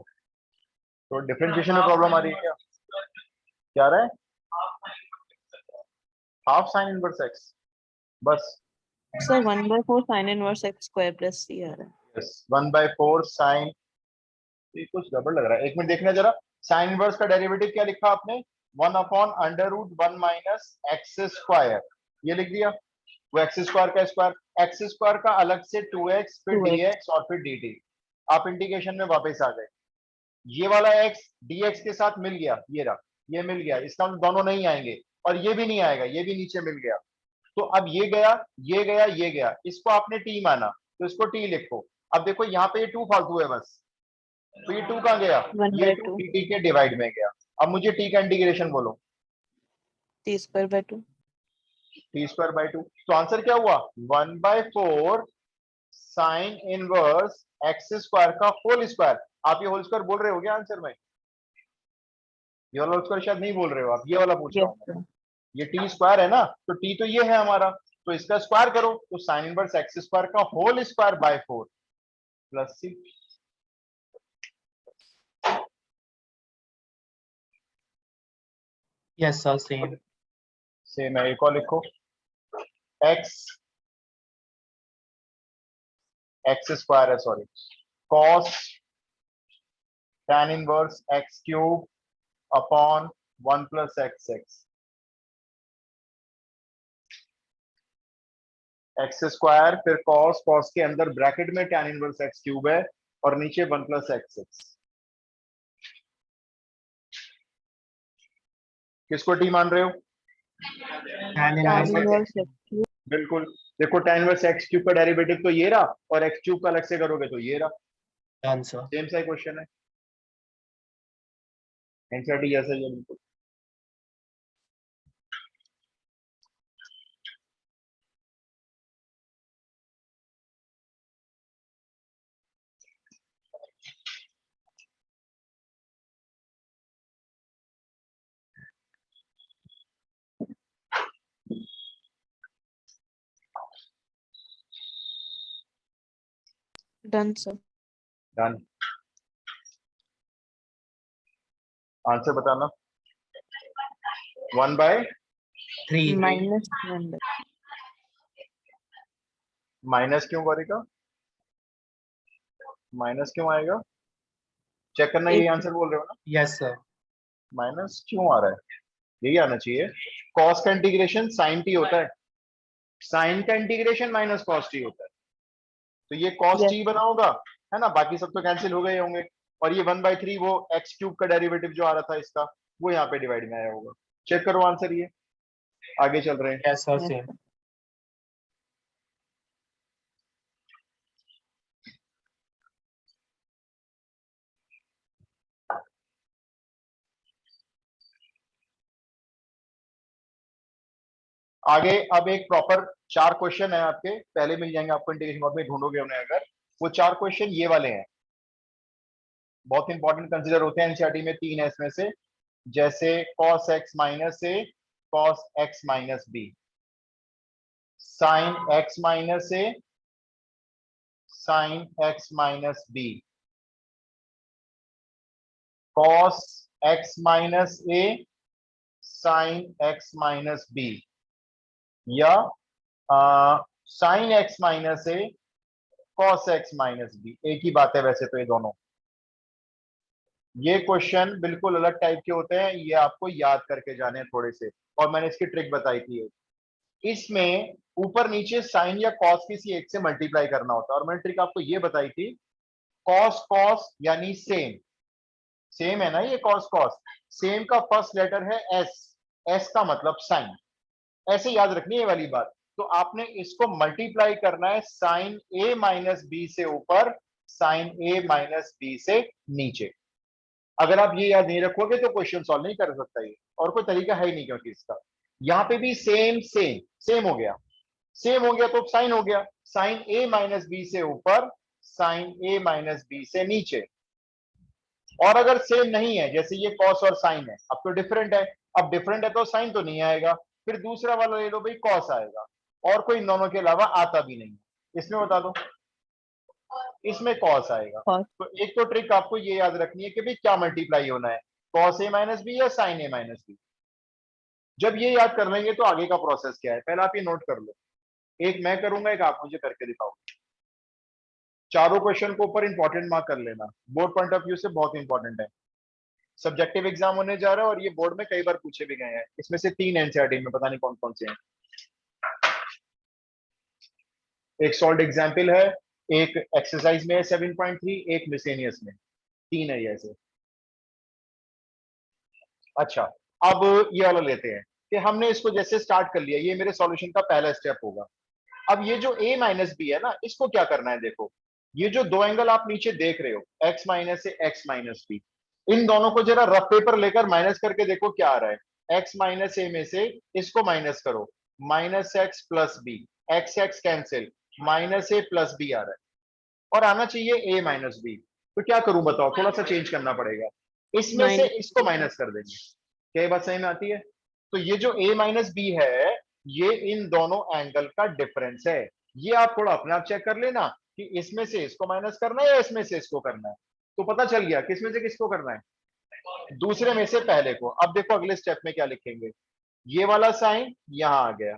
तो डिफरेंशिएशन में प्रॉब्लम आ रही है क्या? क्या आ रहा है? हाफ साइन इनवर्स एक्स, बस। Sir 1/4 sin inverse x square plus c आ रहा है। यस, 1/4 साइन, ये कुछ गड़बड़ लग रहा है, एक मिनट देखना जरा। साइन इनवर्स का डेरिवेटिव क्या लिखा आपने? 1/√1 माइनस एक्स स्क्वायर, ये लिख दिया। वो एक्स स्क्वायर का स्क्वायर, एक्स स्क्वायर का अलग से 2x, फिर 2x। dx और फिर dt। आप इंटीग्रेशन में वापस आ गए, ये वाला x dx के साथ मिल गया, ये रहा, ये मिल गया, इसका दोनों नहीं आएंगे, और ये भी नहीं आएगा, ये भी नीचे मिल गया। तो अब ये गया, ये गया, ये गया, इसको आपने t माना, तो इसको t लिखो। अब देखो यहाँ पे ये 2 फालतू है बस, तो ये 2 कहाँ गया? ये 2 1/2 dt के डिवाइड में गया। अब मुझे t का इंटीग्रेशन बोलो। t²/2। t²/2, तो आंसर क्या हुआ? 1/4 साइन इनवर्स एक्स स्क्वायर का होल स्क्वायर। आप ये होल स्क्वायर बोल रहे हो क्या आंसर में? ये वाला होल स्क्वायर शायद नहीं बोल रहे हो आप, ये वाला पूछ रहा यस हूँ। सर। ये टी स्क्वायर है ना, तो टी तो ये है हमारा, तो इसका स्क्वायर करो, तो साइन इनवर्स एक्स स्क्वायर का whole square by 4 plus c। Yes sir same. Same है, एक और लिखो, एक्स स्क्वायर है, sorry, cos tan inverse x cube upon 1 plus x x square, फिर कॉस, कॉस के अंदर ब्रैकेट में tan इनवर्स एक्स क्यूब है, और नीचे 1 प्लस एक्स। किसको टी मान रहे हो? tan tan inverse inverse x। बिल्कुल, देखो tan इनवर्स एक्स क्यूब का डेरिवेटिव तो ये रहा, और एक्स क्यूब का अलग से करोगे तो ये रहा। Done sir. सेम सा क्वेश्चन है, एनसीईआरटी जैसा ही है बिल्कुल। Done sir. डन, आंसर बताना। 1/3 -1/। माइनस क्यों करेगा? माइनस क्यों आएगा? चेक करना, यही आंसर बोल रहे हो ना? Yes sir. माइनस क्यों आ रहा है? यही आना चाहिए। कॉस का इंटीग्रेशन साइन टी होता है, साइन का इंटीग्रेशन माइनस कॉस टी होता है, तो ये कॉस Yes. टी बना होगा, है ना, बाकी सब तो कैंसिल हो गए होंगे, और ये 1/3 वो एक्स क्यूब का डेरिवेटिव जो आ रहा था इसका, वो यहाँ पे डिवाइड में आया होगा। चेक करो आंसर, ये आगे चल रहे हैं। Yes sir Yes, same. sir. आगे अब एक प्रॉपर 4 क्वेश्चन है आपके, पहले मिल जाएंगे आपको इंटीग्रेशन बोर्ड में, ढूंढोगे उन्हें अगर। वो 4 क्वेश्चन ये वाले हैं, बहुत इंपॉर्टेंट कंसीडर होते हैं एनसीईआरटी में, 3 है इसमें से, जैसे cos x minus a, cos x minus b, sin x minus a, sin x minus b, cos x minus a, sin x minus b, या sin x minus a, cos x minus b, एक ही बात है वैसे तो ये दोनों। ये क्वेश्चन बिल्कुल अलग टाइप के होते हैं, ये आपको याद करके जाने हैं थोड़े से, और मैंने इसकी ट्रिक बताई थी। इसमें ऊपर नीचे साइन या कॉस किसी एक से मल्टीप्लाई करना होता है, और मैंने ट्रिक आपको ये बताई थी, कॉस कॉस यानी सेम, सेम है ना ये कॉस कॉस, सेम का फर्स्ट लेटर है एस, एस का मतलब साइन, ऐसे याद रखनी है ये वाली बात। तो आपने इसको मल्टीप्लाई करना है साइन ए माइनस बी से ऊपर, साइन ए माइनस बी से नीचे। अगर आप ये याद नहीं रखोगे तो क्वेश्चन सॉल्व नहीं कर सकता ये, और कोई तरीका है ही नहीं, क्योंकि इसका यहां पे भी सेम सेम सेम हो गया, सेम हो गया तो साइन हो गया, साइन ए माइनस बी से ऊपर, साइन ए माइनस बी से नीचे। और अगर सेम नहीं है, जैसे ये कॉस और साइन है, अब तो डिफरेंट है, अब डिफरेंट है तो साइन तो नहीं आएगा, फिर दूसरा वाला ले लो भाई, कॉस आएगा, और कोई इन दोनों के अलावा आता भी नहीं। इसमें बता दो, इसमें कॉस आएगा। Cos। तो एक तो ट्रिक आपको ये याद रखनी है कि भाई क्या मल्टीप्लाई होना है, कॉस ए माइनस बी या साइन ए माइनस बी। जब ये याद कर लेंगे तो आगे का प्रोसेस क्या है, पहले आप ये नोट कर लो, एक मैं करूंगा, एक आप मुझे करके दिखाओ। चारों क्वेश्चन को ऊपर इंपॉर्टेंट मार्क कर लेना, बोर्ड पॉइंट ऑफ व्यू से बहुत इंपॉर्टेंट है। सब्जेक्टिव एग्जाम होने जा रहा है, और ये बोर्ड में कई बार पूछे भी गए हैं, इसमें से 3 एनसीईआरटी में, पता नहीं कौन कौन से हैं। एक सॉल्व एग्जाम्पल है, एक एक्सरसाइज में है 7.3, एक मिसेनियस में, 3 है ये ऐसे। अच्छा, अब ये वाला लेते हैं कि हमने इसको जैसे स्टार्ट कर लिया, ये मेरे सॉल्यूशन का पहला स्टेप होगा। अब ये जो a माइनस बी है ना, इसको क्या करना है, देखो ये जो दो एंगल आप नीचे देख रहे हो, x माइनस से x माइनस बी, इन दोनों को जरा रफ पेपर लेकर माइनस करके देखो क्या आ रहा है। x माइनस ए में से इसको माइनस करो, minus x plus b, x x cancel, minus a plus b आ रहा है, और आना चाहिए a माइनस बी। तो क्या करूं बताओ, थोड़ा सा चेंज करना पड़ेगा, इसमें से इसको माइनस कर देंगे। क्या ये बात सही में आती है? तो ये जो a माइनस बी है, ये इन दोनों एंगल का डिफरेंस है। ये आप थोड़ा अपने आप चेक कर लेना कि इसमें से इसको माइनस करना है या इसमें से इसको करना है। तो पता चल गया किसमें से किसको करना है, दूसरे में से पहले को। अब देखो अगले स्टेप में क्या लिखेंगे, ये वाला साइन यहां आ गया,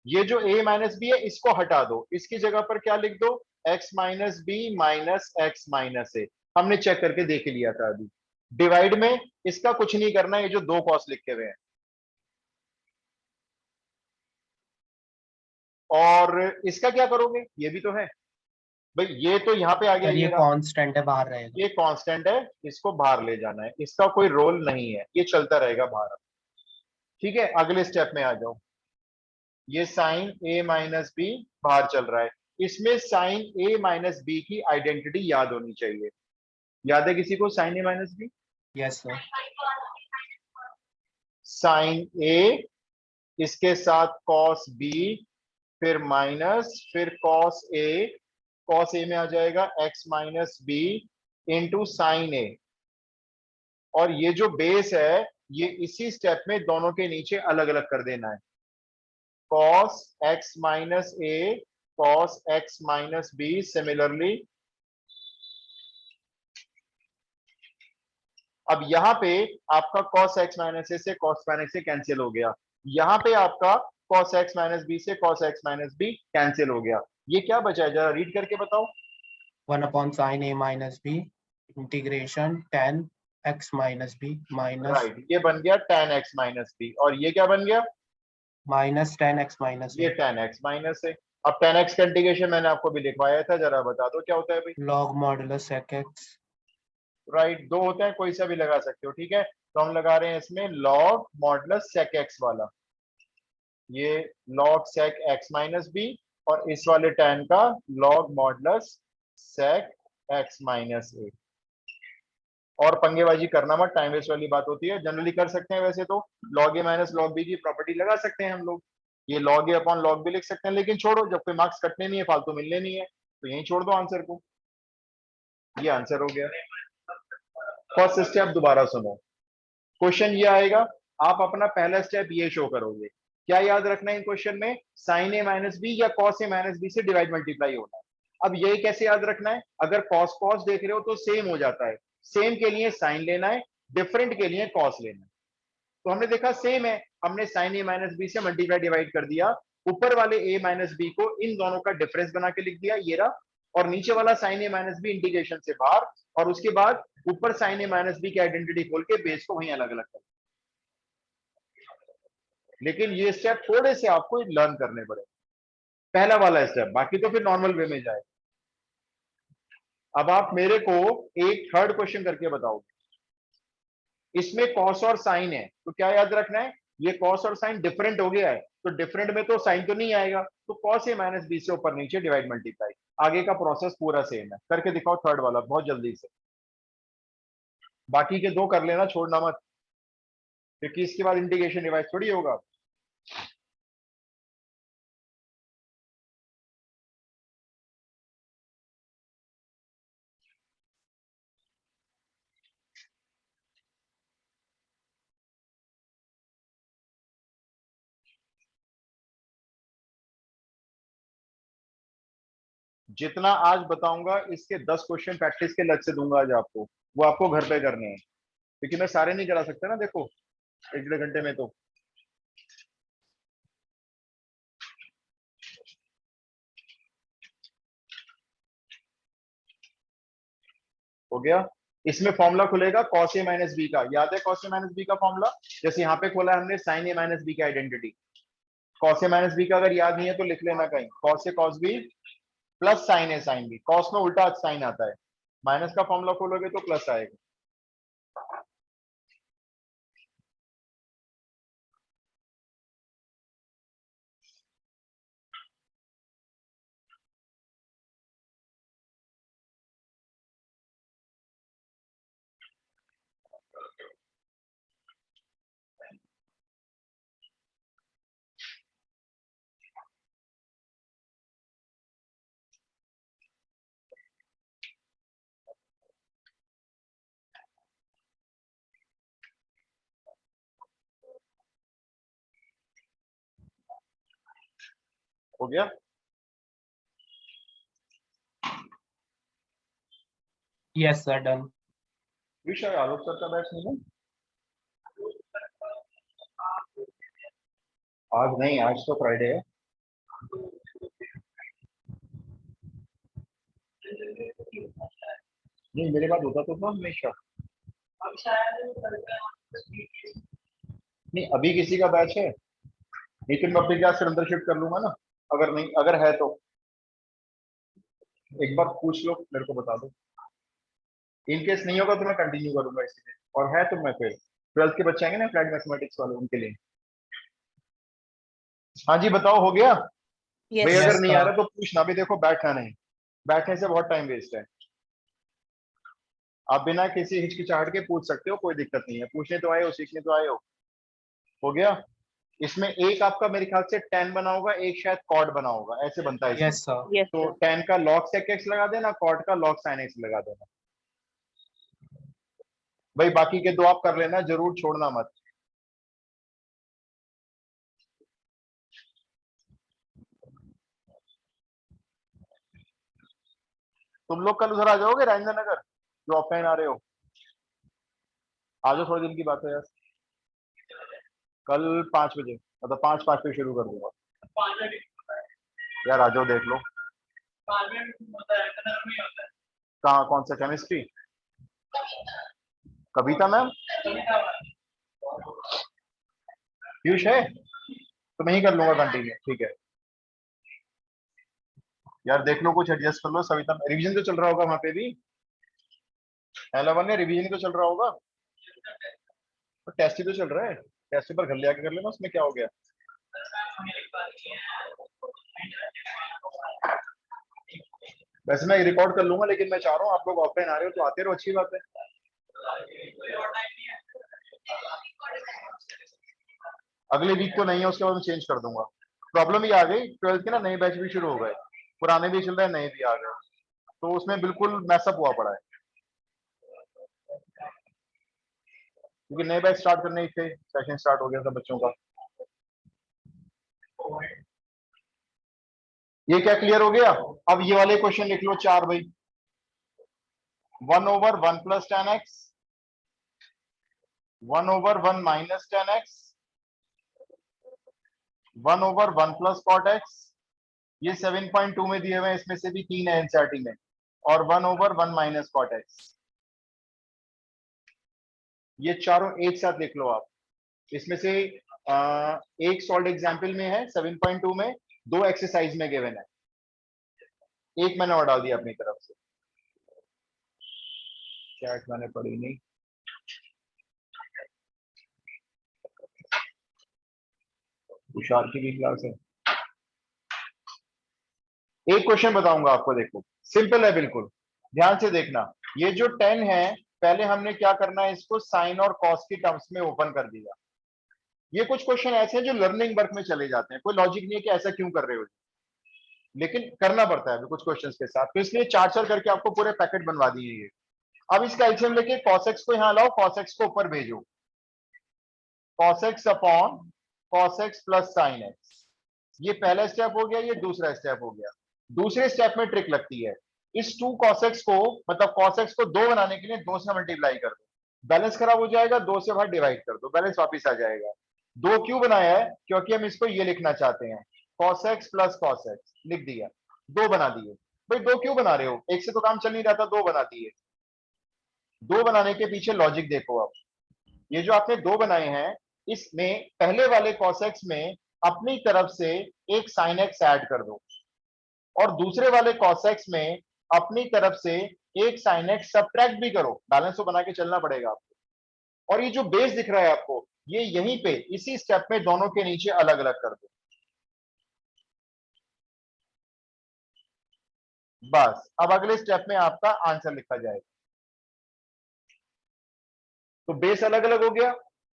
ये जो a माइनस बी है इसको हटा दो, इसकी जगह पर क्या लिख दो, x minus b minus x minus a. हमने चेक करके देख लिया था अभी। डिवाइड में इसका कुछ नहीं करना, ये जो दो कॉस लिखे हुए हैं, और इसका क्या करोगे, ये भी तो है भाई, ये तो यहाँ पे आ गया, सर ये ये रहा, कांस्टेंट है, बाहर रहेगा। ये कांस्टेंट है, इसको बाहर ले जाना है, इसका कोई रोल नहीं है, ये चलता रहेगा बाहर। ठीक है, अगले स्टेप में आ जाओ, ये साइन ए माइनस बी बाहर चल रहा है, इसमें साइन ए माइनस बी की आइडेंटिटी याद होनी चाहिए। याद है किसी को sine a minus b? Yes sir. Sine a, इसके साथ कॉस बी, फिर माइनस, फिर कॉस ए, कॉस ए में आ जाएगा x minus b into sine a, और ये जो बेस है ये इसी स्टेप में दोनों के नीचे अलग अलग कर देना है, cos x minus a, cos x minus b. Similarly अब यहां पे आपका cos x माइनस ए से cos माइनस ए कैंसिल हो गया, यहां पे आपका cos x माइनस बी से cos x minus b cancel हो गया। ये क्या बचा है, जरा रीड करके बताओ। 1 sin a minus b integration tan x minus b minus right, ये बन गया tan x माइनस बी, और ये क्या बन गया, माइनस tan x minus ये a tan x माइनस है। अब tan x का इंटीग्रेशन मैंने आपको भी लिखवाया था, जरा बता दो क्या होता है भाई। log modulus sec x। Right, दो होते हैं, कोई सा भी लगा सकते हो, ठीक है। तो हम लगा रहे हैं इसमें log मॉडुलस sec x वाला, ये log sec x minus b, और इस वाले tan का log modulus sec x minus a. और पंगेबाजी करना मत, टाइम वेस्ट वाली बात होती है। जनरली कर सकते हैं वैसे तो, log a minus log b की प्रॉपर्टी लगा सकते हैं हम लोग, ये log a upon log b लिख सकते हैं, लेकिन छोड़ो, जब कोई मार्क्स कटने नहीं है, फालतू मिलने नहीं है, तो यहीं छोड़ दो आंसर को। ये आंसर हो गया। फर्स्ट स्टेप दोबारा सुनो, क्वेश्चन ये आएगा, आप अपना पहला स्टेप ये शो करोगे। क्या याद रखना है इन क्वेश्चन में, साइन ए माइनस बी या कॉस ए माइनस बी से डिवाइड मल्टीप्लाई होना है। अब ये कैसे याद रखना है, अगर कॉस कॉस देख रहे हो तो सेम हो जाता है, सेम के लिए साइन लेना है, डिफरेंट के लिए कॉस लेना है। तो हमने देखा सेम है, हमने साइन ए माइनस बी से मल्टीप्लाई डिवाइड कर दिया, ऊपर वाले ए माइनस बी को इन दोनों का डिफरेंस बना के लिख दिया, ये रहा, और नीचे वाला sign a minus B integration से बाहर, और उसके बाद ऊपर साइन ए माइनस बी की आइडेंटिटी खोल के बेस को वहीं अलग अलग कर। लेकिन ये स्टेप थोड़े से आपको लर्न करने पड़े, पहला वाला स्टेप, बाकी तो फिर नॉर्मल वे में जाए। अब आप मेरे को एक थर्ड क्वेश्चन करके बताओ, इसमें कॉस और साइन है, तो क्या याद रखना है, ये कॉस और साइन डिफरेंट हो गया है, तो डिफरेंट में तो साइन तो नहीं आएगा, तो कॉस ए माइनस बी से ऊपर नीचे डिवाइड मल्टीप्लाई, आगे का प्रोसेस पूरा सेम है। करके दिखाओ थर्ड वाला बहुत जल्दी से, बाकी के दो कर लेना, छोड़ना मत, क्योंकि इसके बाद इंटीग्रेशन डिवाइस थोड़ी होगा। जितना आज बताऊंगा इसके 10 क्वेश्चन प्रैक्टिस के लग से दूंगा आज आपको, वो आपको घर पे करने हैं, क्योंकि मैं सारे नहीं करा सकता ना, देखो 1-1.5 घंटे में तो। हो गया। इसमें फॉर्मूला खुलेगा कॉस ए माइनस बी का, याद है कॉस ए माइनस बी का फॉर्मूला, जैसे यहाँ पे खोला हमने साइन ए माइनस बी की identity. Cos A minus B का अगर याद नहीं है तो लिख लेना कहीं, cos a cos B plus sign A sine B, cos में उल्टा साइन आता है, माइनस का फॉर्मूला खोलोगे तो प्लस आएगा। हो गया। Yes sir, done. विषय आलोक सर का बैच नहीं है आज, नहीं आज तो फ्राइडे है। नहीं मेरे बाद होता तो था हमेशा, नहीं अभी किसी का बैच है, नहीं तो मैं अपनी क्लास से अंदर शिफ्ट कर लूंगा ना, अगर नहीं, अगर है तो एक बार पूछ लो मेरे को बता दो, इन केस नहीं होगा तो मैं कंटिन्यू करूंगा इसी में, और है तो मैं फिर 12th के बच्चे आएंगे ना फ्लैट मैथमेटिक्स वाले, उनके लिए। हाँ जी बताओ, हो गया भाई? यस अगर Yes, नहीं आ sir. रहा तो पूछना भी, देखो बैठना नहीं, बैठने से बहुत टाइम वेस्ट है। आप बिना किसी हिचकिचाहट के पूछ सकते हो, कोई दिक्कत नहीं है, पूछने तो आए हो, सीखने तो आए हो। हो गया। इसमें एक आपका मेरे ख्याल से tan बना होगा, एक शायद cot बना होगा, ऐसे बनता है इसमें। Yes, sir. यस तो सर। tan का log sec x लगा देना, cot का log sin x लगा देना। भाई बाकी के दो आप कर लेना, जरूर छोड़ना मत। तुम लोग कल उधर आ जाओगे राजेंद्र नगर, जो ऑफलाइन आ रहे हो, आ जाओ, थोड़े दिन की बात है यार। कल 5 बजे, मतलब 5 पे शुरू कर दूंगा यार, आ जाओ देख लो। कहाँ, कौन सा केमिस्ट्री? कविता मैम, पीयूष है तो मैं ही कर लूंगा कंटिन्यू, ठीक है यार, देख लो कुछ एडजस्ट कर लो। सविता रिवीजन तो चल रहा होगा वहां पे भी, L1 में रिवीजन तो चल रहा होगा, तो टेस्ट ही तो चल रहा है, टेस्ट पर घर ले आके कर लेना, उसमें क्या हो गया। वैसे मैं रिकॉर्ड कर लूंगा, लेकिन मैं चाह रहा हूँ आप लोग ऑफलाइन आ रहे हो तो आते रहो, अच्छी बात है। अगले वीक तो नहीं है, उसके बाद मैं चेंज कर दूंगा। प्रॉब्लम ये आ गई, 12th के ना नए बैच भी शुरू हो गए, पुराने भी चल रहे हैं, नए भी आ गए, तो उसमें बिल्कुल मैसअप हुआ पड़ा है, क्योंकि नए बैच स्टार्ट करने ही थे, सेशन स्टार्ट हो गया था बच्चों का। ये क्या क्लियर हो गया? अब ये वाले क्वेश्चन लिख लो 4 भाई। 1/1 plus tan x, 1/1 minus tan x, 1/1 plus cot x, ये 7.2 में दिए हुए हैं, इसमें से भी 3 है एनसीईआरटी में, और 1/1 माइनस कॉट एक्स। ये चारों एक साथ लिख लो आप। इसमें से एक सॉल्व एग्जाम्पल में है 7.2 में, 2 एक्सरसाइज में गिवन है, एक मैंने और डाल दिया अपनी तरफ से। चैट मैंने पढ़ी नहीं। तुषार की भी क्लास है। एक क्वेश्चन बताऊंगा आपको, देखो सिंपल है बिल्कुल, ध्यान से देखना। ये जो 10 है, पहले हमने क्या करना है, इसको साइन और कॉस की टर्म्स में ओपन कर दिया। ये कुछ क्वेश्चन ऐसे हैं जो लर्निंग वर्क में चले जाते हैं, कोई लॉजिक नहीं है कि ऐसा क्यों कर रहे हो, लेकिन करना पड़ता है कुछ क्वेश्चंस के साथ, तो इसलिए 4 करके आपको पूरे पैकेट बनवा दिए। ये अब इसका एलसीएम लेके cos x को यहां लाओ, cos x को ऊपर भेजो, cos x upon cos x plus sin x। ये पहला स्टेप हो गया, ये दूसरा स्टेप हो गया। दूसरे स्टेप में ट्रिक लगती है, इस 2 cos x को, मतलब cos x को 2 बनाने के लिए 2 से मल्टीप्लाई कर दो, बैलेंस खराब हो जाएगा, 2 से बाहर डिवाइड कर दो, बैलेंस वापिस आ जाएगा। 2 क्यों बनाया है, क्योंकि हम इसको ये लिखना चाहते हैं, cos x plus cos x लिख दिया, 2 बना दिए। भाई 2 क्यों बना रहे हो, एक से तो काम चल नहीं रहा था, 2 बना दिए। 2 बनाने के पीछे लॉजिक देखो। अब ये जो आपने 2 बनाए हैं, इसमें पहले वाले cos x में अपनी तरफ से एक sin x ऐड कर दो, और दूसरे वाले cos x में अपनी तरफ से एक sin x सब्ट्रैक्ट भी करो, बैलेंस तो बना के चलना पड़ेगा आपको। और ये जो बेस दिख रहा है आपको, ये यहीं पे इसी स्टेप में दोनों के नीचे अलग अलग कर दो, बस। अब अगले स्टेप में आपका आंसर लिखा जाएगा। तो बेस अलग अलग हो गया,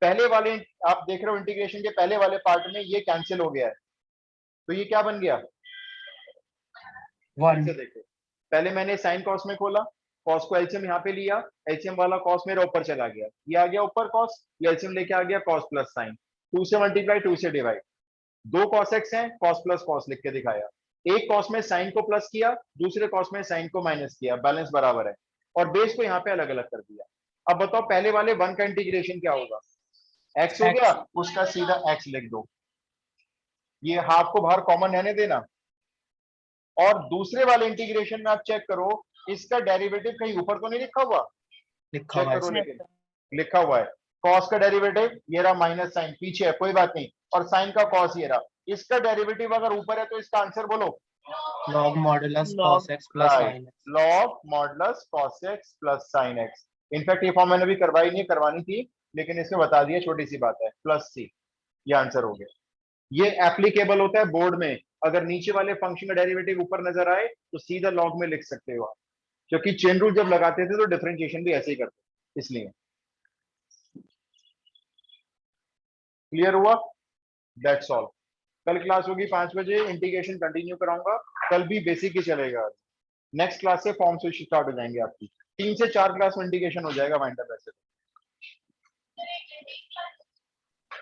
पहले वाले आप देख रहे हो इंटीग्रेशन के पहले वाले पार्ट में ये कैंसिल हो गया है, तो ये क्या बन गया, 1। से देखो, पहले मैंने साइन कॉस में खोला, कॉस को एलसीएम यहाँ पे लिया, एलसीएम वाला कॉस मेरा ऊपर चला गया, ये आ गया ऊपर कॉस, ये एलसीएम लेके आ गया कॉस प्लस साइन, 2 से मल्टीप्लाई 2 से डिवाइड, 2 cos x हैं, cos प्लस cos लिख के दिखाया, एक cos में साइन को प्लस किया, दूसरे cos में साइन को माइनस किया, बैलेंस बराबर है, और बेस को यहाँ पे अलग अलग कर दिया। अब बताओ पहले वाले 1 का इंटीग्रेशन क्या होगा, x हो गया, उसका सीधा x लिख दो, ये हाफ को बाहर कॉमन रहने देना, और दूसरे वाले इंटीग्रेशन में आप चेक करो, इसका डेरिवेटिव कहीं ऊपर तो नहीं लिखा हुआ, लिखा चेक हुआ है करो, सर। लेकिन लिखा हुआ है cos का डेरिवेटिव ये रहा, माइनस साइन पीछे है, कोई बात नहीं, और साइन का cos ये रहा, इसका डेरिवेटिव अगर ऊपर है तो इसका आंसर बोलो, log modulus Log. cos x plus right, sin x। Log modulus cos x plus sin x। In fact ये फॉर्म मैंने भी करवाई नहीं, करवानी थी, लेकिन इसमें बता दिया, छोटी सी बात है, प्लस c, ये आंसर हो गया। ये एप्लीकेबल होता है बोर्ड में, अगर नीचे वाले फंक्शन का डेरिवेटिव ऊपर नजर आए तो सीधा लॉग में लिख सकते हो आप, क्योंकि चेन रूल जब लगाते थे तो डिफरेंशिएशन भी ऐसे ही करते, इसलिए। क्लियर हुआ, दैट्स ऑल। कल क्लास होगी 5 बजे, इंटीग्रेशन कंटिन्यू कराऊंगा, कल भी बेसिक ही चलेगा, नेक्स्ट क्लास से फॉर्म स्विच स्टार्ट हो जाएंगे आपकी, 3 से 4 क्लास में इंटीग्रेशन हो जाएगा वाइंड अप ऐसे।